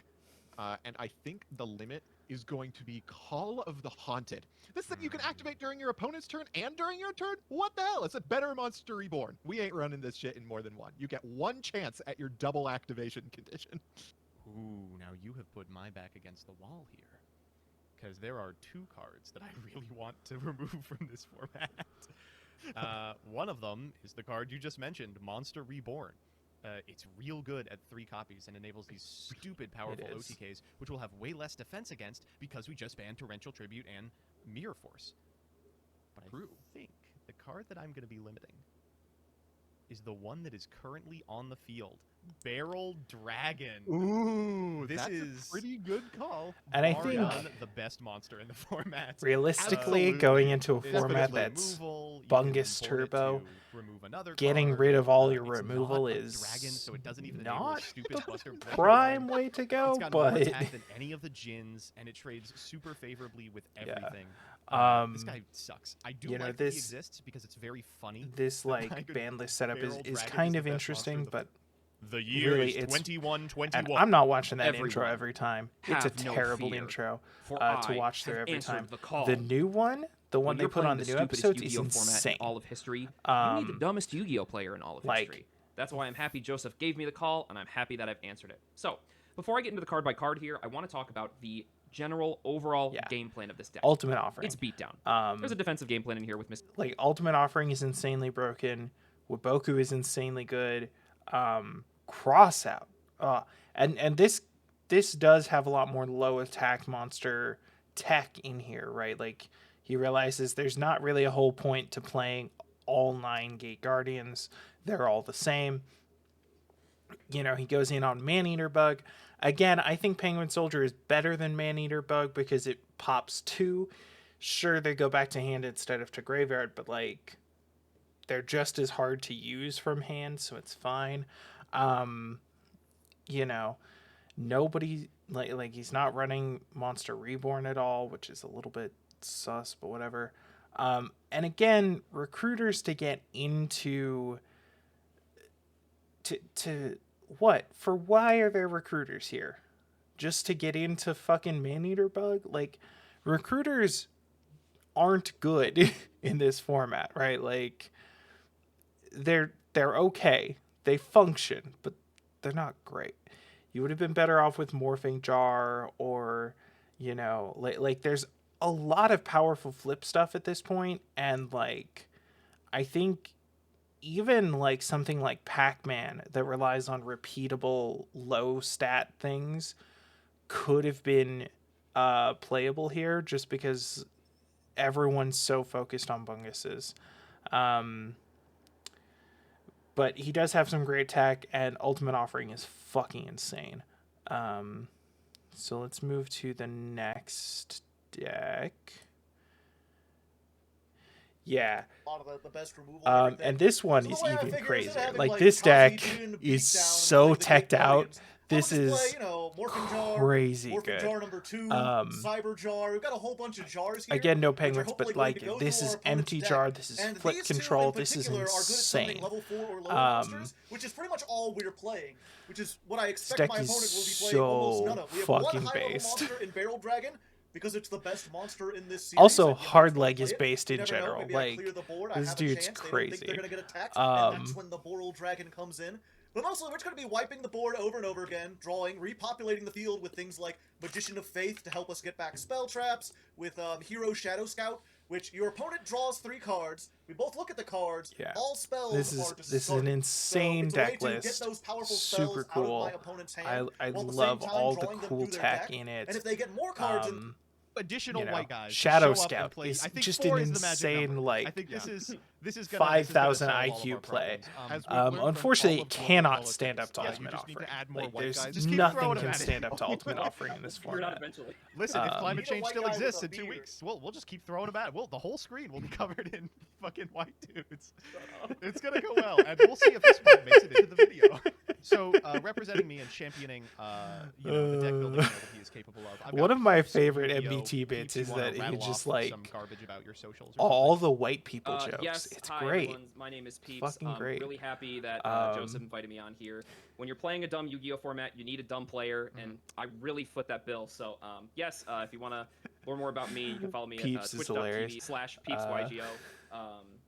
luck. And I think the limit is going to be Call of the Haunted. This thing you can activate during your opponent's turn and during your turn? What the hell? It's a better Monster Reborn. We ain't running this shit in more than one. You get one chance at your double activation condition. Ooh, now you have put my back against the wall here. Because there are 2 cards that I really want to remove from this format. One of them is the card you just mentioned, Monster Reborn. It's real good at 3 copies and enables these stupid powerful is. OTKs, which will have way less defense against because we just banned Torrential Tribute and Mirror Force. But True. I think the card that I'm going to be limiting is the one that is currently on the field, Barrel Dragon. Ooh, This that's is a pretty good call. And I bar think none the best monster in the format. realistically, Absolutely. going into a It has format quick that's removal, you Bungus can import it Turbo, to remove another getting card. rid of all your It's removal not a is dragon, so it doesn't even enable not a stupid Buster Blader prime card. way to go, It's got more but attack than any of the Jins, and it trades super favorably with Yeah. everything. This guy sucks. I do you know, like that he this- exists because it's very funny. this that like my good ban list setup Barrel is Dragon kind the of best monster interesting, in the but The year really, is it's- 2121. and I'm not watching that intro Everyone every time. It's a have no terrible fear, intro for to I watch through have every answered time. the call. The new one, the one When they you're put playing on the the new stupidest episodes, is Yu-Gi-Oh format insane. in all of history, you need the dumbest Yu-Gi-Oh player in all of like- history. That's why I'm happy Joseph gave me the call, and I'm happy that I've answered it. So, before I get into the card by card here, I want to talk about the general overall Yeah. game plan of this deck. Ultimate Offering. It's beatdown. Um, There's a defensive game plan in here with Miss. like Ultimate Offering is insanely broken. Waboku is insanely good. Crossout, and this does have a lot more low attack monster tech in here, right? Like he realizes there's not really a whole point to playing all 9 Gate Guardians. They're all the same. You know, he goes in on Maneater Bug. Again, I think Penguin Soldier is better than Maneater Bug because it pops 2. Sure, they go back to hand instead of to graveyard, but like they're just as hard to use from hand, so it's fine. You know, nobody like he's not running Monster Reborn at all, which is a little bit sus, but whatever. And again, recruiters to get into to what? For why are there recruiters here? Just to get into fucking Maneater Bug? Like recruiters aren't good in this format, right? Like they're okay. They function, but they're not great. You would have been better off with Morphing Jar or, you know, like there's a lot of powerful flip stuff at this point, and like I think even like something like Pac-Man that relies on repeatable low stat things could have been playable here just because everyone's so focused on Bunguses. But he does have some great tech, and Ultimate Offering is fucking insane. So let's move to the next deck. Yeah. A lot of the best removal. and everything. And this one So the is way I even figure is crazier. that having, Like this deck Cosmic Beam, is Beatdown, so like the Gate teched out. Guardians, This I'll just is play, you know, Morphing Jar, crazy Morphing good. Jar number 2, Cyber Jar. We've got a whole bunch of jars here. Again, no which are penguins, hopefully but going like to go this through is our opponent's empty deck. jar. This is And flip these two control. in This is particular are good at summoning insane. level 4 or lower monsters, which is pretty much all we're playing, which is what I expect deck my is opponent will be playing so almost none of. We have one fucking high-level based. monster in Barrel Dragon, because it's the best monster in this series. Also, and you might hard as well leg play is it. based You in never know, general. maybe I Like clear the board, I this have a dude's chance. They don't crazy. think they're gonna get attacked, and that's when the Boral Dragon comes in. But mostly, we're just going to be wiping the board over and over again, drawing, repopulating the field with things like Magician of Faith to help us get back spell traps, with Hero Shadow Scout, which your opponent draws 3 cards. We both look at the cards. Yeah. All spells This are is discarded. an insane so it's a way deck to list. get those powerful spells Super out of cool. my opponent's hand. I while at the love same time all the drawing them cool through their tech deck. in it. And if they get more cards in Additional you know, white guys to Shadow show up Scout and play. is I think just 4 an is the magic insane, number. like, I think this is gonna 5,000 solve all of IQ our play. problems. As we've learned from Unfortunately, all it of global cannot stand politics, up to you Ultimate just need Offering. to add more Like, white there's guys. Just keep nothing throwing can them at it. stand up to Ultimate Offering in this Figure it out format. eventually. Listen, if Um, climate You need a change white still guy with exists a in 2 beard. weeks, we'll just keep throwing them at it. The whole screen will be covered in fucking white dudes. It's gonna go well, and we'll see if this one makes it into the video. So, representing me and championing, the deck building that he is capable of. I've One got of my peeps, favorite Yu-Gi-Oh, MBT bits peeps you is wanna that he rattle just, off like, some garbage about your socials or all something. the white people jokes. Yes, It's hi, great. everyone. My name is Peeps. Fucking great. Really happy that Joseph invited me on here. When you're playing a dumb Yu-Gi-Oh format, you need a dumb player, and I really foot that bill. So, yes, if you want to learn more about me, you can follow me Peeps at is hilarious. twitch.tv/PeepsYGO.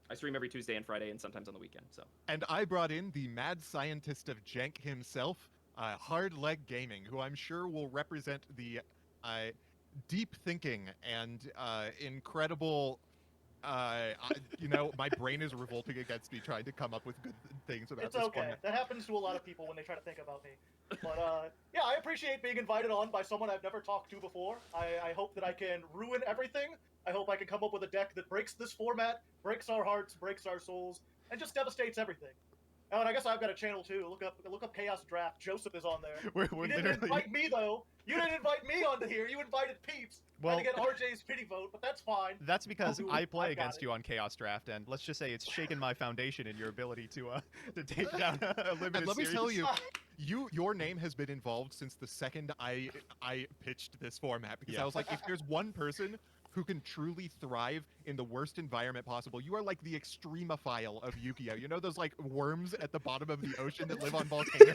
I stream every Tuesday and Friday, and sometimes on the weekend. So, And I brought in the mad scientist of Jank himself, Hard Leg Gaming, who I'm sure will represent the deep thinking and incredible. My brain is revolting against me trying to come up with good things about It's this okay. format. That happens to a lot of people when they try to think about me. But yeah, I appreciate being invited on by someone I've never talked to before. I hope that I can ruin everything. I hope I can come up with a deck that breaks this format, breaks our hearts, breaks our souls, and just devastates everything. Oh, and I guess I've got a channel too. Look up Chaos Draft. Joseph is on there. We're You didn't literally. invite me though. You didn't invite me onto here. You invited Peeps. Well, to get RJ's pity vote, but that's fine. that's because Ooh, I play I've got against it. you on Chaos Draft, and let's just say it's shaken my foundation in your ability to take down a limited And let me series. tell you, your name has been involved since the second I pitched this format, because Yeah. I was like, if there's one person who can truly thrive in the worst environment possible, you are like the extremophile of Yu-Gi-Oh. You know those like worms at the bottom of the ocean that live on volcanoes?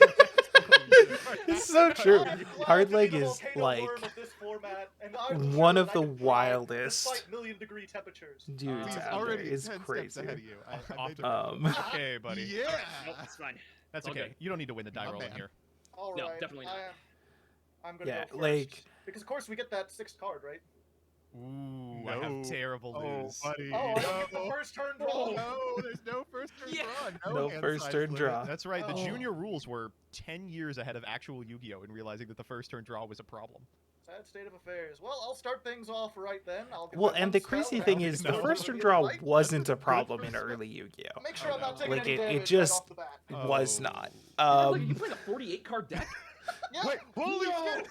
It's so true. I'm glad Hard to be Leg the is volcano like worm of this format, and I'm one sure of that the I can thrive wildest despite million-degree temperatures. dudes He's out there. already It's 10 steps crazy. ahead of you. I Off made the- the- Okay, buddy. Yeah. nope, it's fine. That's All okay. good. You don't need to win the die My roll in man. here. All No, right, definitely not. I'm gonna Yeah, go first. like Because of course we get that 6th card, right? Ooh, I No. have terrible Oh, news. buddy. Oh, I get the no. first turn draw. No, there's no first turn Yeah. draw. No hand first size turn limit. draw. That's right. The Oh. junior rules were 10 years ahead of actual Yu-Gi-Oh! In realizing that the first turn draw was a problem. Sad state of affairs. Well, I'll start things off right then. I'll get well, my and one the spell crazy and thing I'll is, get the my first one turn to draw fight. wasn't a Good problem for in spell. early Yu-Gi-Oh. Make sure I'm not taking Like, any it damage just- right off the bat. It was Oh. not. Like, you playing a 48 card deck? Yeah. Wait, holy No. shit!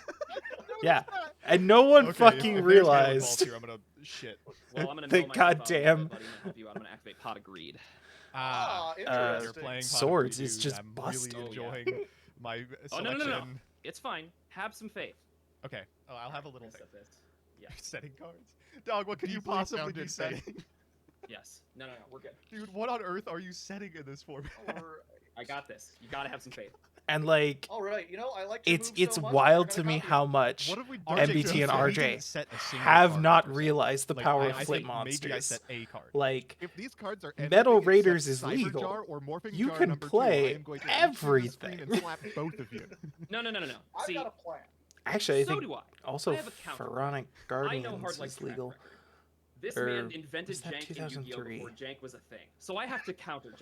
Yeah, and no one Okay, fucking if there's Halo Balls realized. here, I'm gonna shit. Well, I'm gonna The null myself out, goddamn- buddy. I'm gonna help you out. I'm gonna activate Pot of Greed. Ah, You're interesting. playing Pot of Swords Greed, is dude. just I'm busted. really Oh, yeah. enjoying my Oh, selection. no. It's fine. Have some faith. Okay. Oh, I'll have a little Yes, faith. yes. Yeah. Setting cards. Dog, what could you Deeply possibly founded be faith. setting? Yes. No. We're good. Dude, what on earth are you setting in this format? Or- I got this. You gotta have some faith. And like, All right, you know I like your it's moves so much, wild I'm to gonna me copy how it. much What have we done? MBT and We RJ didn't set a single have card not per se. realized the Like, power I of flip think maybe I monsters. set a card. Like, If these cards are Metal anything Raiders except is Cyber legal. Jar or Morphing You Jar can number 2, play I am going to reach through the screen everything. and slap both of you. No. I've See, got a plan. actually, I so think do I. also I have a counter. Pharaonic I Guardians know hard like is legal. This Or man invented was that jank in Yu-Gi-Oh 2003? before jank was a thing. So I have to counter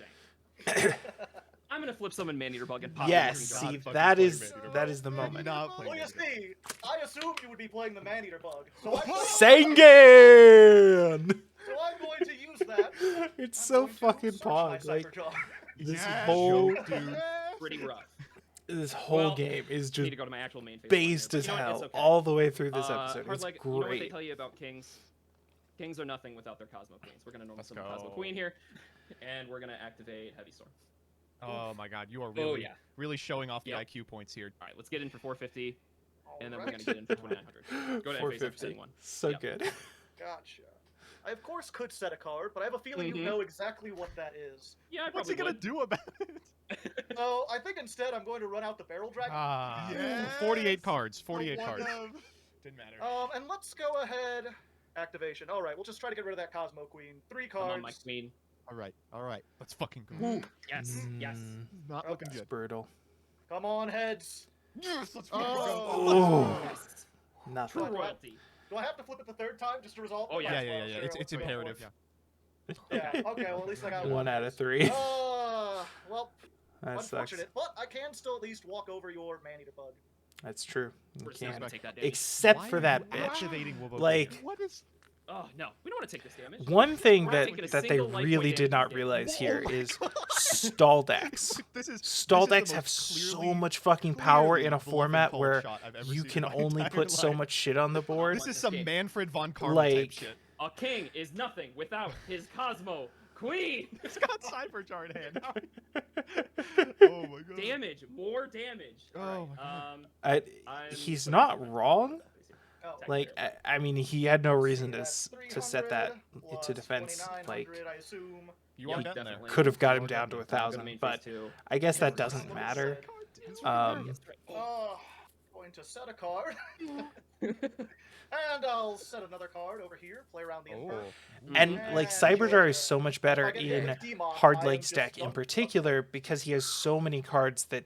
jank. I'm gonna flip summon Man-Eater Bug and pop Yes, God see, fucking that play is Man-Eater that Bug. is the moment. Not playing Well, you Man-Eater see, I assumed you would be playing the Man-Eater Bug, so I'm, Sengen! so I'm going to use that. It's I'm so going to fucking search my pog. Cyber Like, Jar. this Yeah, whole joke, dude. Pretty rough. this whole Well, game is I need just to go to my actual main phase. based as You know what? It's hell okay. all the way through this episode. Hard It's Leg, you know what they great. tell you about kings? Kings are nothing without their Cosmo Queens. We're gonna normal Let's summon Cosmo go. Queen here, and we're gonna activate Heavy Storm. Oh my god, you are Oh really, yeah. really showing off the Yep. IQ points here. All right, let's get in for 450, and then we're Alright. gonna get in for 2900. Go to face up 450. setting one. So Yep. good. Gotcha. I of course could set a card, but I have a feeling Mhm. you know exactly what that is. Yeah, I What's probably he gonna would. do about it? So I think instead I'm going to run out the Barrel Dragon. Ah, Yes! 48 cards. The 48 one cards. of- Didn't matter. And let's go ahead. Activation. All right, we'll just try to get rid of that Cosmo Queen. 3 Come cards. on, my queen. All right. Let's fucking go. Yes, yes. Not Okay. looking It's good. brutal. Come on, heads. Yes, let's Oh. Oh, Yes. True nothing. What? royalty. Do I have to flip it the third time just to resolve? Oh, it? yeah. Might as Yeah. well, sure, It's let's go for it. imperative. Yeah. Okay. Well, at least I got One out of of 3. Well, That sucks. unfortunate, but I can still at least walk over your man-eater bug. That's true. You We're just not can't. gonna take that damage. Except Why for are that you bitch. activating Wobo Like- Jr.? What is? Oh no, we don't want to take this damage. One thing We're not that taking a that they single life point really did damage not this game. realize here Oh my is God. stall decks. This is Stall the decks most have so clearly- much fucking power clearly in a bluff and format cold where shot I've ever you seen can in my only entire put so life. much shit on the board. This is This some game. Manfred von Carlo Like- type shit. A king is nothing without his Cosmo Queen. It's got Cyberjar in hand. Oh my god. Damage, more damage. Oh Alright, my God. He's putting not something- wrong. Oh. Like, I mean, he had no reason to That's to set that 300 to defense. plus Like, 2900, I assume. You Yeah, are getting there. definitely. could have got him You're down to getting 1,000, Main but phase two. I guess that Yeah, doesn't what matter. is Um, Going to set a card. And I'll set another card over here, play around the Emperor. And Mhm. like And Cyberjar is Georgia. so much If better I get in hit with Demock, Hard I am Legs just deck in done. particular because he has so many cards that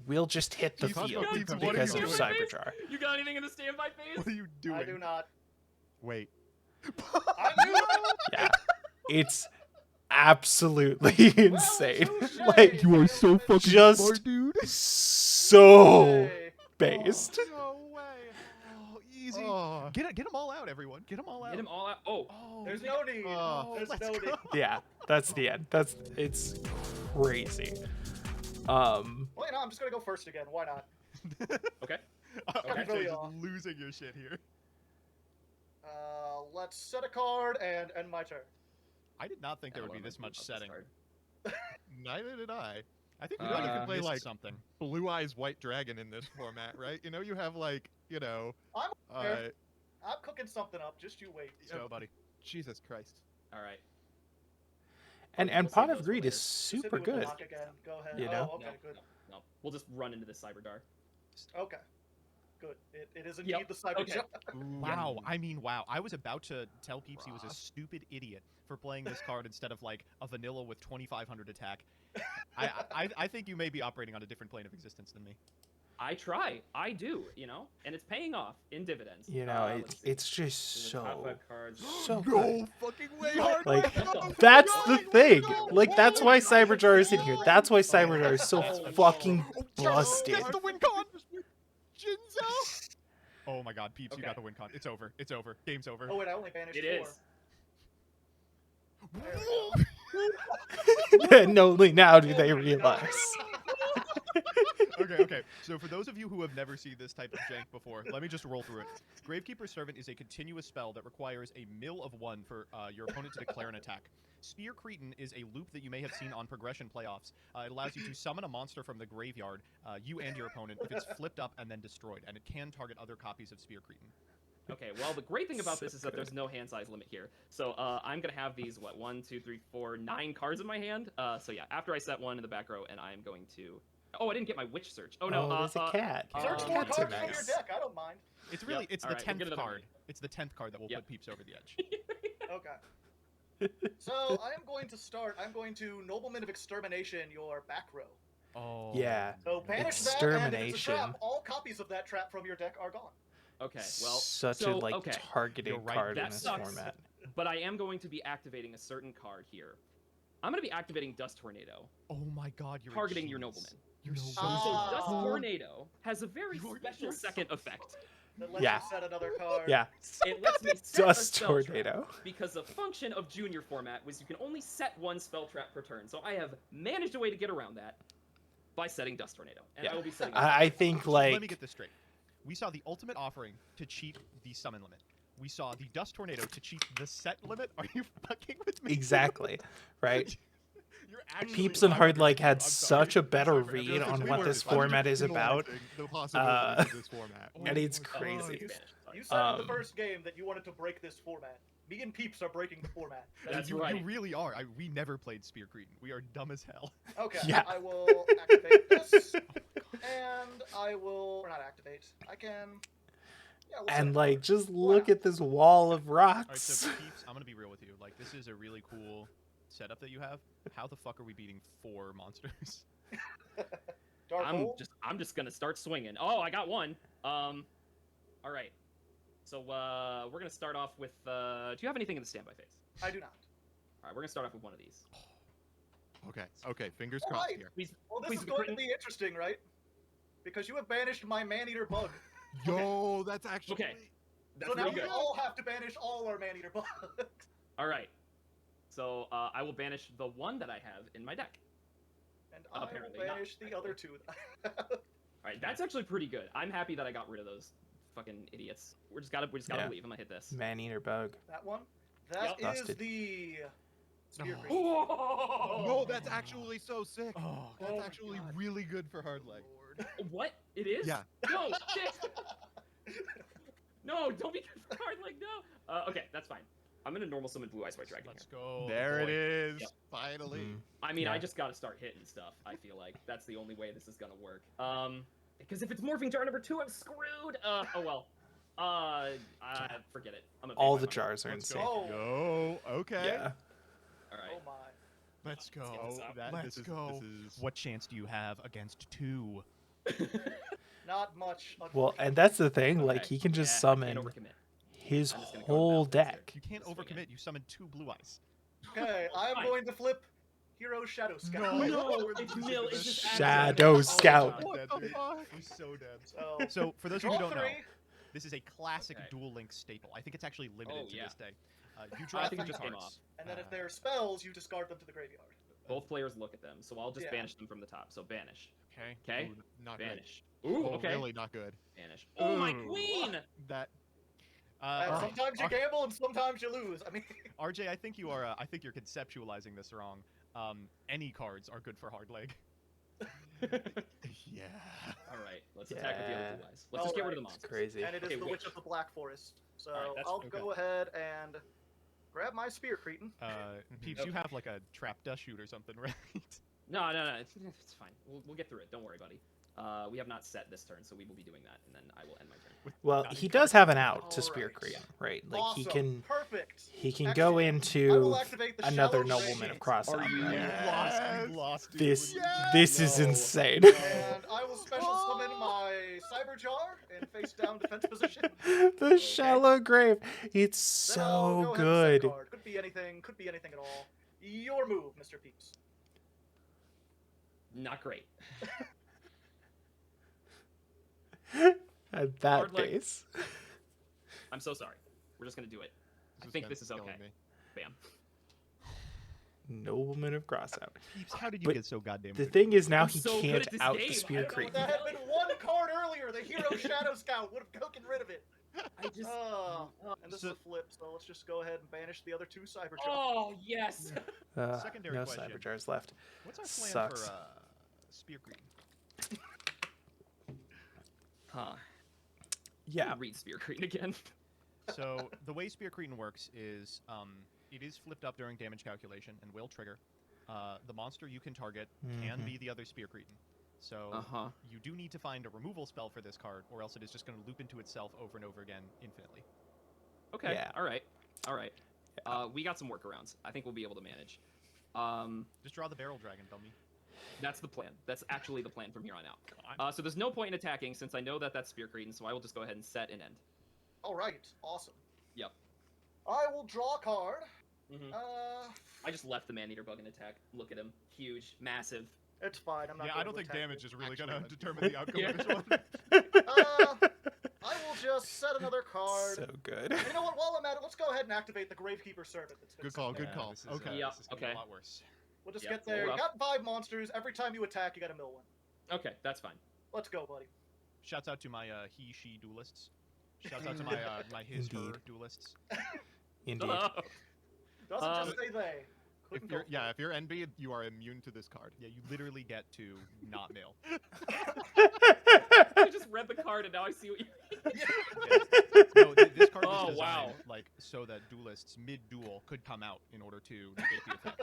will just hit the He's field what are you because of doing? Cyberjar. You got anything in the standby phase? What are you doing? I do not. Wait. I knew it! Yeah, it's absolutely insane. touche, Like, You are so gentlemen. fucking Just- smart, dude. so Hey. based. No way. Oh, easy. Oh. Get them all out, everyone. Get them all out. Get him all out. Oh, Oh, There's no need. Oh, There's let's no go. need. Yeah, that's the end. It's crazy. Well, you know, I'm just gonna go first again. Why not? okay. Okay, Really just off. losing your shit here. Let's set a card and end my turn. I did not think there I would be don't this know much about setting. card. Neither did I. I think we might even play Missed like something. Blue Eyes White Dragon in this format, right? You know, you have like, I'm uh, I'm cooking something up. Just you wait. so, buddy. Jesus Christ. All right. And We'll Pot save of those Greed for is Just hit me super with the good. lock again. Go ahead. You know? Oh, okay, No, good. No, we'll just run into this Cyberdar. Okay. Good. It is indeed Yep, the cyber okay. jar. Wow. I mean, wow. I was about to tell Peeps he was a Rough. stupid idiot for playing this card instead of like a vanilla with 2,500 attack. I think you may be operating on a different plane of existence than me. I try. I do. And it's paying off in dividends. You know, Let's see. it's just So the top so five cards. so No good. fucking way hard. Like, no, that's no, the thing. no, Like, that's why Cyberjar is in here. That's why Cyberjar is so Oh, fucking Oh, busted. Yes, the win con. Jinzo. Oh my God, Peeps, you Okay. got the win con. It's over. It's over. Game's over. Oh wait, I only banished It 4. is. And only now do they realize. Okay. So for those of you who have never seen this type of jank before, let me just roll through it. Gravekeeper's Servant is a continuous spell that requires a mill of 1 for your opponent to declare an attack. Spear Cretin is a loop that you may have seen on progression playoffs. It allows you to summon a monster from the graveyard, you and your opponent, if it's flipped up and then destroyed, and it can target other copies of Spear Cretin. Okay, well, the great thing about So this is that good. there's no hand size limit here. So I'm going to have these, 1, 2, 3, 4, 9 cards in my hand. So yeah, after I set one in the back row, and I'm going to... Oh, I didn't get my Witch Search. Oh, no. There's a cat. Search more Cats cards are from your nice. deck. I don't mind. It's really, Yep, it's the alright, we'll 10th get another card. one. It's the 10th card that will Yep. put Peeps over the edge. Okay. So I am going to start. I'm going to Nobleman of Extermination your back row. Oh. Yeah. So banish that, and if it's a Extermination. trap, all copies of that trap from your deck are gone. Okay, well... Such so, a like okay. targeted You're right, card in that this sucks. format. But I am going to be activating a certain card here. I'm going to be activating Dust Tornado, Oh my God, you're a targeting your genius. Nobleman. You're No so way. So Dust Oh. Tornado has a very You're special so second effect. That lets Yeah. you set another card. Yeah. It lets me set a Dust spell Tornado. trap, because the function of Junior format was you can only set one spell trap per turn. So I have managed a way to get around that by setting Dust Tornado, and Yeah. I will be setting. I think So let me like get this straight. We saw the ultimate offering to cheat the summon limit. We saw the Dust Tornado to cheat the set limit. Are you fucking with me? exactly, right? You're actually Peeps and I'm Hard agreeing like with you. had I'm sorry. such a better I'm sorry. read on We what were- this I'm just format is about, analyzing the possibilities of this format. and it's Oh, crazy. You said in the Um, first game that you wanted to break this format. Me and Peeps are breaking the format. That's you, right. You really are. We never played Spear Cretin. We are dumb as hell. Okay, Yeah. I will activate this, and I will... Or not activate. I can... Yeah, we'll set And it. like, just look at this wall of All right, rocks. so Peeps, I'm gonna be real with you. Like, this is a really cool setup that you have. How the fuck are we beating 4 monsters? Dark Hole? I'm just gonna start swinging. Oh, I got one. All right. So we're gonna start off with. Do you have anything in the standby phase? I do not. All right, we're gonna start off with one of these. Okay, fingers All crossed right. here. Please, Well, this please is be going to crit- be interesting, right? Because you have banished my man-eater bug. Yo, that's actually. Okay. That's So now pretty we good. all have to banish all our man-eater bugs. All right. So I will banish the one that I have in my deck. And I will Apparently not, banish the other two. All right, that's actually pretty good. I'm happy that I got rid of those fucking idiots. We just gotta Yeah. believe. I'm gonna hit this. Man-eater bug. That one? That Yep. is Busted. the spear Oh. cream. No, that's actually so sick. Oh, That's my actually God. really good for hard leg. What? It is? Yeah. No, shit. No, don't be good for hard leg. No. Okay, that's fine. I'm gonna normal summon Blue Eyes White Dragon Let's here. go. There it boy. is. Yep. Finally. Mm. I mean, Yeah. I just gotta start hitting stuff. I feel like that's the only way this is gonna work. Because if it's morphing jar number 2, I'm screwed. Oh well. Forget it. I'm gonna pay All my the money. jars are Let's insane. go. Go. Okay. Yeah. All right. Oh my. Let's go. get this up. This is- go. This is... What chance do you have against 2? Not much. Well, and that's the thing. Like Okay. he can just Yeah, I summon can't overcommit. his I'm just gonna go whole with Balance here. deck. You can't This way again. overcommit. You summoned 2 blue eyes. Okay, I'm Fine. going to flip Hero Shadow Scout. No. No, it's nil. It's just Shadow accident. Scout. What the dude. fuck? We're so dead. So, So, for those of you who draw don't know, 3. this is a classic Okay. Duel Link staple. I think it's actually limited Oh, to yeah. this day. You I draw think it 3 just came cards. off. And then if they're spells, you discard them to the graveyard. Both players look at them, so I'll just Yeah. banish them from the top. So banish. Okay. Okay. Ooh, not good. Banish. Ooh. Oh, Okay. really not good. Banish. Oh my Ooh. queen. That And Uh, sometimes you gamble and sometimes you lose. I mean, RJ, I think you are. I think you're conceptualizing this wrong. Any cards are good for hard leg. yeah. All right. Let's attack with the other Yeah. blue eyes. Let's just get rid of the Alright. monsters. Crazy. and it is Okay, the witch. Witch of the Black Forest. So Alright, that's I'll okay. go ahead and grab my Spear Cretin. Peeps, Okay. you have like a trap dust shoot or something, right? No. It's fine. We'll get through it. Don't worry, buddy. We have not set this turn, so we will be doing that, and then I will end my turn. Well, Not he in does cards. have an out to Alright. Spear Cream, right? Like Awesome. he can Perfect. go Excellent. I into will activate the another Shallow Nobleman of Radiance. Crossout. Are you- right? Yes. You lost, dude. This Yes! this is No. insane. And I will special summon my Cyber Jar in face down defense position. The shallow grave. It's Then I'll so go ahead and set a good. card. Could be anything. Could be anything at all. Your move, Mr. Peeps. Not great. At that Hard leg. base. I'm so sorry. We're just gonna do it. I think this is Suspense okay. killing me. Bam. Nobleman of Crossout. Peeps, how did you But get so goddamn The good? thing is now I'm he so good can't at this out game. the I Spear don't know Cream. what That had been one card earlier. The Hero Shadow Scout would have taken rid of it. I just. And this So- is a flip, so let's just go ahead and banish the other 2 Cyber Jars. Oh yes. Secondary no question. Cyber Jars left. What's our plan Sucks. for Spear Cream? Huh. Yeah. Read Spear Cretin again. So the way Spear Cretin works is it is flipped up during damage calculation and will trigger. The monster you can target can Mhm. be the other Spear Cretin. So Uh huh. you do need to find a removal spell for this card, or else it is just going to loop into itself over and over again infinitely. Okay. Yeah. All right. We got some workarounds. I think we'll be able to manage. Just draw the Barrel Dragon, dummy. That's the plan. That's actually the plan from here on out. God. So there's no point in attacking since I know that that's Spear Cretin, so I will just go ahead and set and end. All right, awesome. Yep. I will draw a card. Mhm. Uh, I just left the Man-Eater bug in attack. Look at him. Huge, massive. it's fine. I'm not. Yeah, going I don't to think attack damage you. is really going Actually, to determine the outcome of this Yeah. one. I will just set another card. So good. You know what? While I'm at it, let's go ahead and activate the Gravekeeper Servant. That's been Good call. sitting Good there. call. This is, Okay. Yep, this is gonna be okay. a lot worse. We'll just Yeah, get there. You rough. got 5 monsters. Every time you attack, you got to mill one. Okay, that's fine. Let's go, buddy. Shouts out to my he/she duelists. Shouts out to my my his/her Indeed. duelists. Indeed. Doesn't just say they. Couldn't If you're go for yeah, if you're NB, you are immune to this card. Yeah, you literally get to not mill. I just read the card and now I see what you No, this card was Oh, designed wow. like so that duelists mid-duel could come out in order to negate the effect.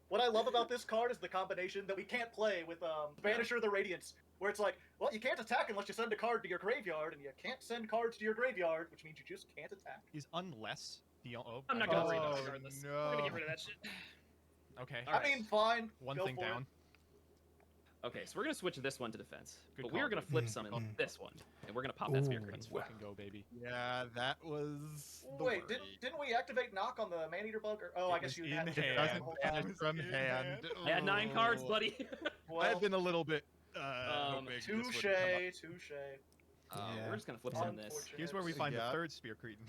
What I love about this card is the combination that we can't play with Banisher of the Radiance, where it's like, well, you can't attack unless you send a card to your graveyard, and you can't send cards to your graveyard, which means you just can't attack. Is unless the I'm not gonna Oh, worry about it regardless. We're gonna get rid of that shit. Okay. All I right. mean, fine. One go thing for it. down. Okay, so we're gonna switch this one to defense, Good but we call, are gonna dude. flip summon this one, and we're gonna pop that spear Ooh. creep. Let's fucking go, baby. Yeah, that was the Wait, worry. didn't we activate knock on the man-eater bug? Or, oh, I It guess was you in had hand. Doesn't the whole banish time. from in hand. hand. I had 9 cards, Ooh. buddy. Well, I've been a little bit hoping this wouldn't touche, come up. touche. Yeah. We're just gonna flip summon this. Unfortunate. Here's where we find Yeah. the third spear cretin.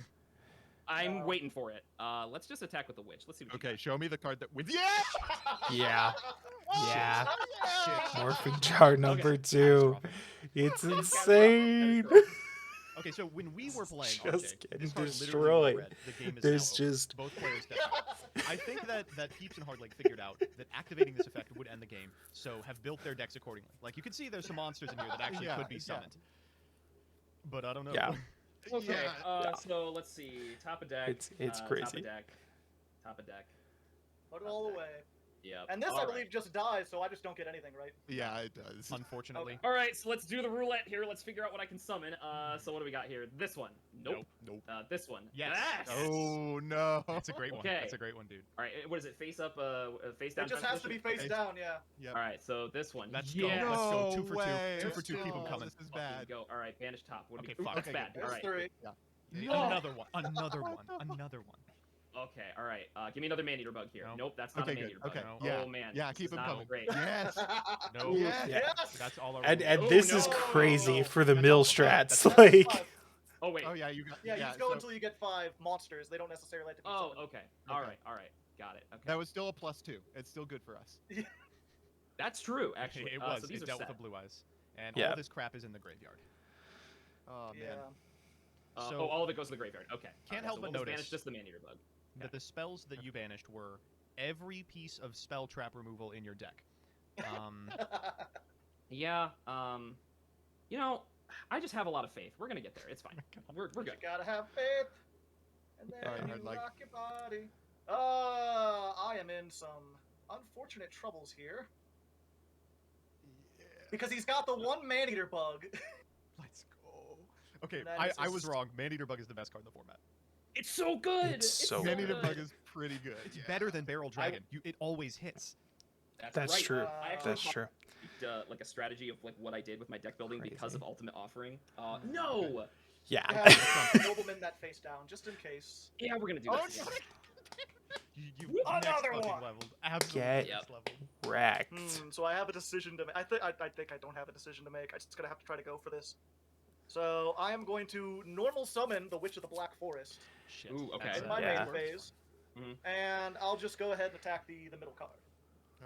I'm waiting for it. Let's just attack with the witch. Let's see what you Okay, got. show me the card that with. Yeah. Yeah. Yeah. Yeah. Morphing jar number 2. Catastrophic. It's Catastrophic. insane. Okay, so when we were playing Just RJ, getting this card literally destroyed. read, the game is There's now over. just Both players dead. I think that Peeps and Hardleg figured out that activating this effect would end the game, so have built their decks accordingly. Like you can see, there's some monsters in here that actually Yeah, could be yeah. summoned. But I don't know. Yeah. Okay, Yeah. so let's see. Top of deck. It's Top crazy. of deck. Top of deck. Put it all away. Yep. And this, I All believe, right. just dies, so I just don't get anything, right? Yeah, it does. Unfortunately. All right, so let's do the roulette here. Let's figure out what I can summon. So what do we got here? This one. Nope. Nope. This one. Yes. Oh no. That's a great one. Okay. That's a great one, dude. All right. What is it? Face up. Face down. It just defense has to be position? face down, yeah. Yep. All right. So this one. Let's go. yeah. Let's go. No 2 for 2. way. 2 for 2. Keep 'em Oh, coming. This is Fucking bad. Go. All right. Banish top. What do Okay, we... fuck. That's Okay, bad. good. All There's right. 3. No. Another one. Another one. Another one. Okay. All right. Give me another man-eater bug here. No. Nope. That's not Okay, a good. man-eater bug. Okay. No. Yeah. Oh man. Yeah, this keep is 'em not coming. Great. Yes. No. Yeah. Yes! That's all I And Oh, this is no. crazy for the That's mill awesome. strats. That's Like, 5. Oh wait. Oh yeah, you got. Yeah, you just go so until you get 5 monsters. They don't necessarily have to be Oh. summoned. Okay. All Okay. right. All right. Got it. Okay. That was still a +2. It's still good for us. That's true. Actually. It was. So these It are dealt set. with the blue eyes. And Yeah. all this crap is in the graveyard. Oh man. Yeah. So- all of it goes to the graveyard. Okay. Can't Okay, help so but what was notice- banished? Just the man-eater bug. That the spells that you banished were every piece of spell trap removal in your deck. Yeah. You know, I just have a lot of faith. We're gonna get there. It's fine. We're You good. gotta have faith. And then Alright, you Hardleg. rock your body. I am in some unfortunate troubles here. Yeah. Because he's got the one man-eater bug. Let's go. Okay, That I is was a- wrong. Man-eater bug is the best card in the format. It's so good. It's so Man-eater good. bug is pretty good. It's yeah. better than Barrel Dragon. It always hits. That's right. true. I actually That's true. like a strategy of like what I did with my deck building because Crazy. of Ultimate Offering. No. Yeah. Yeah, nobleman that face down, just in case. Yeah, we're gonna do Oh, this. again. You Another next fucking one. leveled. Absolutely Get- next leveled. Wrecked. So I have a decision to make. I think I don't have a decision to make. I'm just gonna have to try to go for this. So I am going to normal summon the Witch of the Black Forest Shit. Ooh, okay. That's, in my Yeah. main phase, Mhm. and I'll just go ahead and attack the middle card.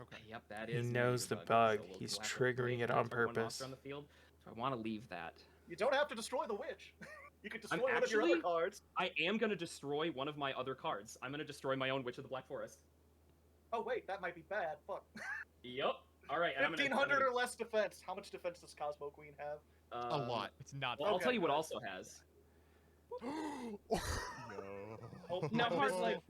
Okay. Yep, that He is. knows the man-eater bug. So we'll He's go after triggering it on for one purpose. monster on the field. So I want to leave that. You don't have to destroy the witch. You can destroy I'm one of your other actually- cards. I am gonna destroy one of my other cards. I'm gonna destroy my own Witch of the Black Forest. Oh wait, that might be bad. Fuck. Yep. All right. and I'm gonna- 1500 or less defense. How much defense does Cosmo Queen have? A lot. It's not. Well, I'll Okay. tell you what also has. no. Oh, Now, no.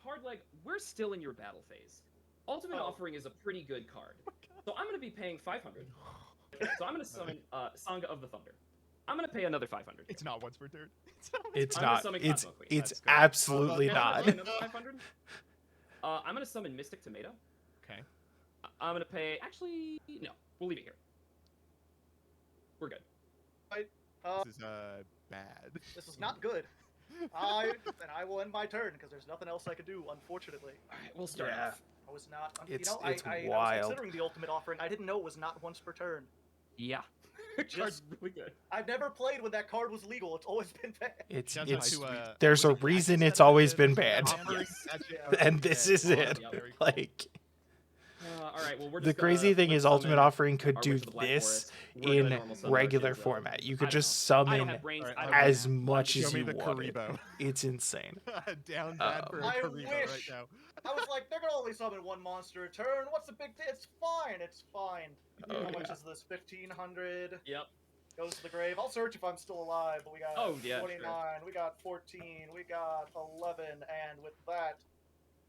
Hardleg, we're still in your battle phase. Ultimate Oh. Offering is a pretty good card. So I'm going to be paying 500. So I'm going to summon Sangha of the Thunder. I'm going to pay another 500. It's not once per turn. It's I'm gonna not. summon It's Cosmo Queen. it's Let's go. absolutely Okay. not. Another 500. I'm going to summon Mystic Tomato. Okay. I'm going to pay... Actually, no. We'll leave it here. We're good. This is bad. This is not good. I will end my turn because there's nothing else I can do. Unfortunately, All right, we'll start Yeah. off. I was not. It's- you know, it's I was wild. considering the ultimate offering. I didn't know it was not once per turn. Yeah. Just- Card's really good. I've never played when that card was legal. It's always been bad. It's Shouts out it's to, there's a was it reason Jackson it's that always did been this? bad. Offering Yes. magic. And this Okay. is it. Yeah, very cool. Like All right, well, we're the just gonna crazy thing flip is Ultimate summon Offering could our do Witch of the Black this Forest. We're gonna in normal summon our regular Shinzo. format. You I could don't just know. I don't summon have brains. Alright, I don't as know. much Show as me you the wanted. Karibo. It's insane. Down bad for a I Karibo right wish. now. I was like, they're gonna only summon one monster a turn. What's the big deal? It's fine. It's fine. Oh, How much yeah. is this? 1500. Yep. Goes to the grave. I'll search if I'm still alive. But we got Oh, yeah, 29. sure. We got 14. We got 11. And with that,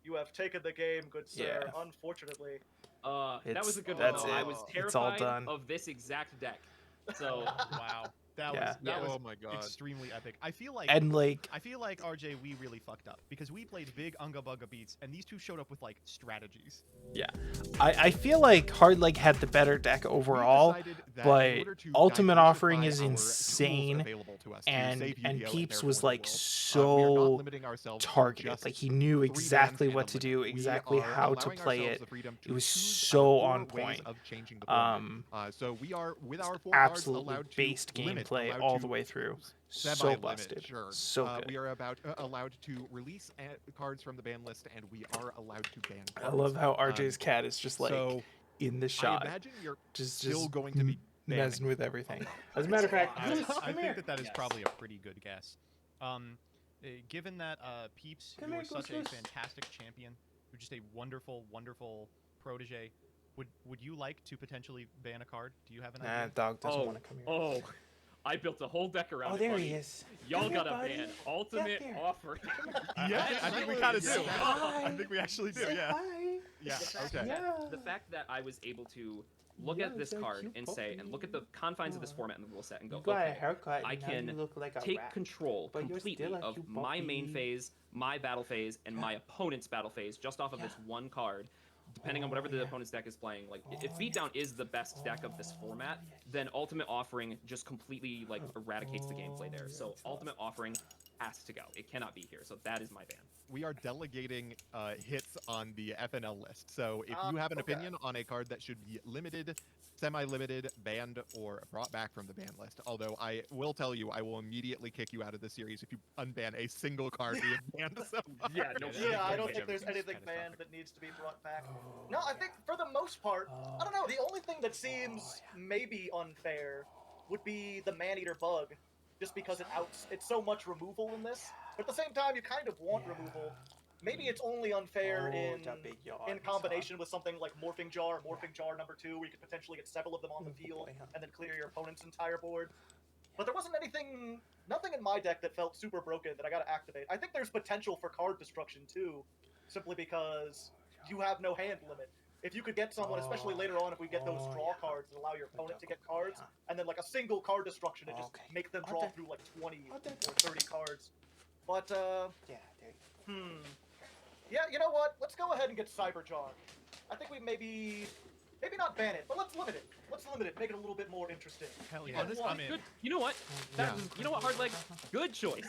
you have taken the game, good sir. Yeah. Unfortunately. That was a good That's one. it. I was It's all terrified done. of this exact deck. So Wow. That That Yeah. was that Oh was my god. extremely epic. I feel like And like, RJ, we really fucked up because we played big Unga Bunga beats, and these two showed up with like strategies. yeah, I feel like Hardleg had the better deck overall, but Ultimate Offering is insane, and Peeps was like so targeted. Like he knew exactly what to do, exactly how to play it. It was so on point. So we are with our 4 cards Absolutely allowed to based limit, gameplay allowed all to the way through. So semi-limit, busted. sure. So good. We are allowed to release cards from the ban list, and we are allowed to ban I cards. love how RJ's cat is just like so in the I shot, imagine you're just still going to be banning. messing with everything. As a matter of fact, I Goose, I come think here. that is Yes. probably a pretty good guess. Given that Peeps, Come you here, are such a Goose. fantastic champion, you're just a wonderful, wonderful protege. Would you like to potentially ban a card? Do you have an Nah, idea? dog doesn't Oh, want to come here. oh, I built a whole deck around Oh, it, there buddy. he is. Y'all Come here, got a buddy. ban. Ultimate here. offer. Yeah, I think we kind of do. Say hi. I think we actually do. Say Yeah. hi. Yeah. The fact Okay. that- Yeah. The fact that I was able to look Yeah, at this so card cute, and say, and look at the confines of this format and the rule set and go, You got a okay, haircut. I and now can you look like a take rat. control But you're completely still a of cute my main puppy. phase, my battle phase, and my opponent's battle phase just off of this one card. Depending on whatever the opponent's deck is playing, like if Beatdown is the best deck of this format, then Ultimate Offering just completely like eradicates the gameplay there. So Ultimate Offering has to go. It cannot be here. So that is my ban. We are delegating hits on the FNL list. So if you have an Okay. opinion on a card that should be limited, semi-limited, banned, or brought back from the ban list, although I will tell you, I will immediately kick you out of the series if you unban a single card we have banned so far. Yeah, no. Yeah, I don't Pretty think there's much anything everything's banned catastrophic. that needs to be brought back. No, I think for the most part, I don't know. The only thing that seems maybe unfair would be the man-eater bug, just because it's so much removal in this. But at the same time, you kind of want removal. Maybe it's only unfair in combination with something like Morphing Jar number 2, where you could potentially get several of them on the field and then clear your opponent's entire board. But there wasn't nothing in my deck that felt super broken that I gotta activate. I think there's potential for card destruction too, simply because you have no hand limit. If you could get someone, especially later on, if we get those draw cards and allow your opponent to get cards, and then like a single card destruction and just make them draw through like 20 or 30 cards. But Yeah, there you yeah, you know what? Let's go ahead and get Cyber Jar. I think we maybe not ban it, but let's limit it. Let's limit it, make it a little bit more interesting. Hell We yeah, get one- I'm in. Good. You know what? You know what, Hardleg? Good choice.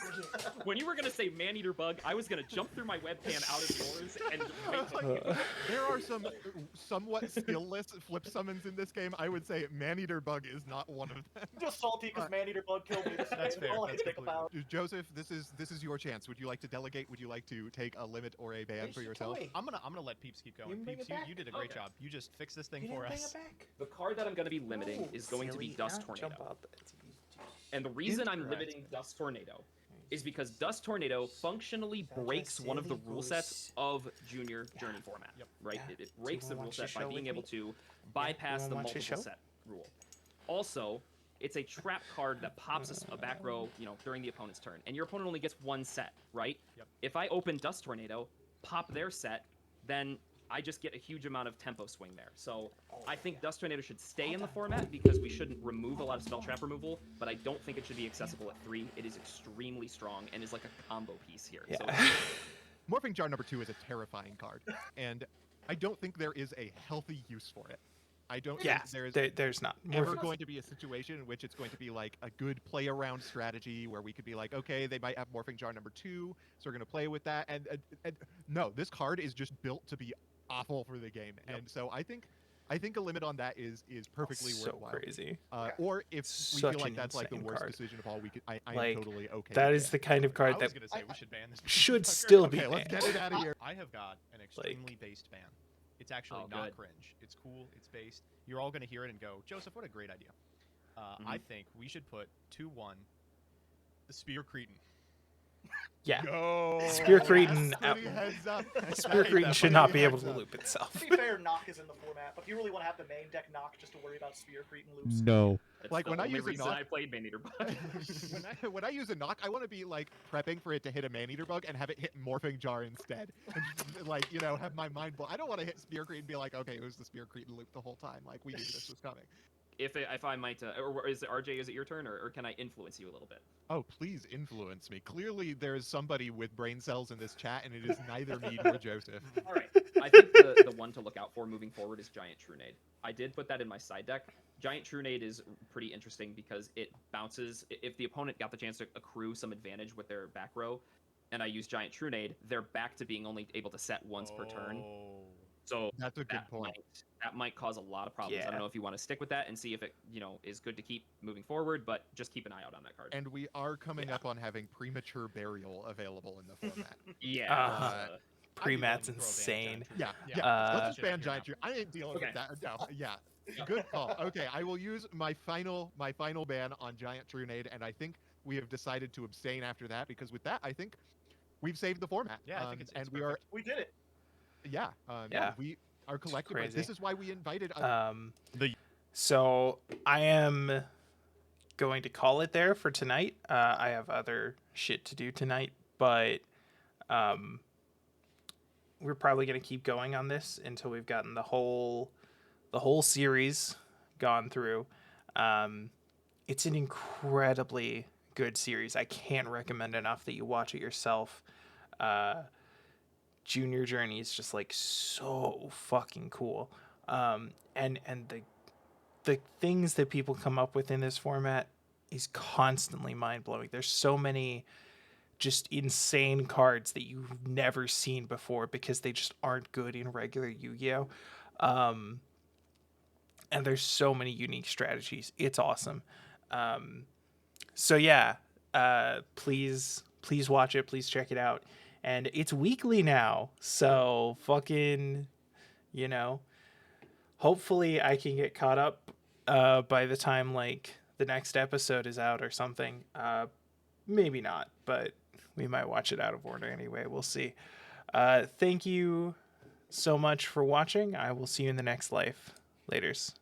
When you were gonna say man-eater bug, I was gonna jump through my webcam out of yours and wait till There are some somewhat skillless flip summons in this game. I would say Man-Eater Bug is not one of them. I'm just salty because Man-Eater Bug killed me. This That's game. fair, All I that's can think completely about. Joseph, this is your chance. Would you like to delegate? Would you like to take a limit or a ban There's for your yourself? toy. I'm gonna let Peeps keep You going. can bring Peeps, it back. you did a great Okay. job. You just fixed this thing You for didn't bring us. it back. the card that I'm gonna be limiting No, is going to be silly. Dust Now Tornado. jump out the- And the reason I'm limiting Dust Tornado is because Dust Tornado functionally Such a breaks one of the silly rule sets goose. of Junior Journey format. Yep. Right? Yeah. It breaks the wanna rule watch the set by show being with able me? to bypass wanna the watch the multiple show? set rule. Also, it's a trap card that pops a back row, during the opponent's turn, and your opponent only gets one set, right? Yep. If I open Dust Tornado, pop their set, then I just get a huge amount of tempo swing there. So I think Dust Tornado should stay in the format because we shouldn't remove a lot of spell trap removal, but I don't think it should be accessible at 3. It is extremely strong and is like a combo piece here. So Yeah. Morphing Jar number 2 is a terrifying card, and I don't think there is a healthy use for it. I don't Yeah, think there is there's not. ever Morphin- going to be a situation in which it's going to be like a good play around strategy where we could be like, okay, they might have Morphing Jar number 2, so we're going to play with that. And no, this card is just built to be awful for the game. Yep. And so I think a limit on that is perfectly so worthwhile. crazy. Or if we Such feel like an that's like the insane worst card. decision of all, I Like, am totally okay. That with is it. the kind of I card was that gonna say we should ban this. should motherfucker. still be Okay, let's banned. get it out of here. I have got an extremely based ban. It's actually Oh, not good. cringe. It's cool. It's based. You're all gonna hear it and go, Joseph, what a great idea. I think we should put 2-1 the Spear Cretin. Yeah. Yo, Spear Cretin that's out. pretty heads up. Spear Cretin should not be able to loop itself. To be fair, Knock is in the format, but if you really want to have the main deck Knock just to worry about Spear Cretin loops. No. that's Like, the when I only use a reason knock- I played Man-Eater bug. when I use a knock, I want to be like prepping for it to hit a Man-Eater bug and have it hit Morphing Jar instead. And just, like, have my mind blown. I don't want to hit Spear Cretin and be like, okay, it was the Spear Cretin loop the whole time. Like, we knew this was coming. if I might, or is it RJ? Is it your turn, or can I influence you a little bit? Oh, please influence me. Clearly, there's somebody with brain cells in this chat, and it is neither me nor Joseph. All right. I think the one to look out for moving forward is Giant Trunade. I did put that in my side deck. Giant Trunade is pretty interesting because it bounces. If the opponent got the chance to accrue some advantage with their back row, and I use Giant Trunade, they're back to being only able to set once per turn. So That's a good point. That might cause a lot of problems. I Yeah. don't know if you want to stick with that and see if it, is good to keep moving forward, but just keep an eye out on that card. And we are coming up on having premature burial available in the format. Yeah. Uh-huh. Pre-mat's I'd be willing to throw a ban on insane. Giant Yeah, Trunade. yeah. Uh, Let's just ban Yeah. Giant Tree. I ain't dealing Okay. with that. No, yeah. Good call. Okay, I will use my final ban on Giant Trunade, and I think we have decided to abstain after that because with that, I think we've saved the format. Yeah, I think it's and we perfect. We did it. yeah, Yeah. we are collective. crazy. This is why we invited. So I am going to call it there for tonight. I have other shit to do tonight, but we're probably going to keep going on this until we've gotten the whole series gone through. It's an incredibly good series. I can't recommend enough that you watch it yourself. Junior Journey is just like so fucking cool. And the things that people come up with in this format is constantly mind-blowing. There's so many just insane cards that you've never seen before because they just aren't good in regular Yu-Gi-Oh! And there's so many unique strategies. It's awesome. So yeah, please watch it. Please check it out. And it's weekly now, so fucking, hopefully I can get caught up by the time like the next episode is out or something. Maybe not, but we might watch it out of order anyway. We'll see. Thank you so much for watching. I will see you in the next life. Laters.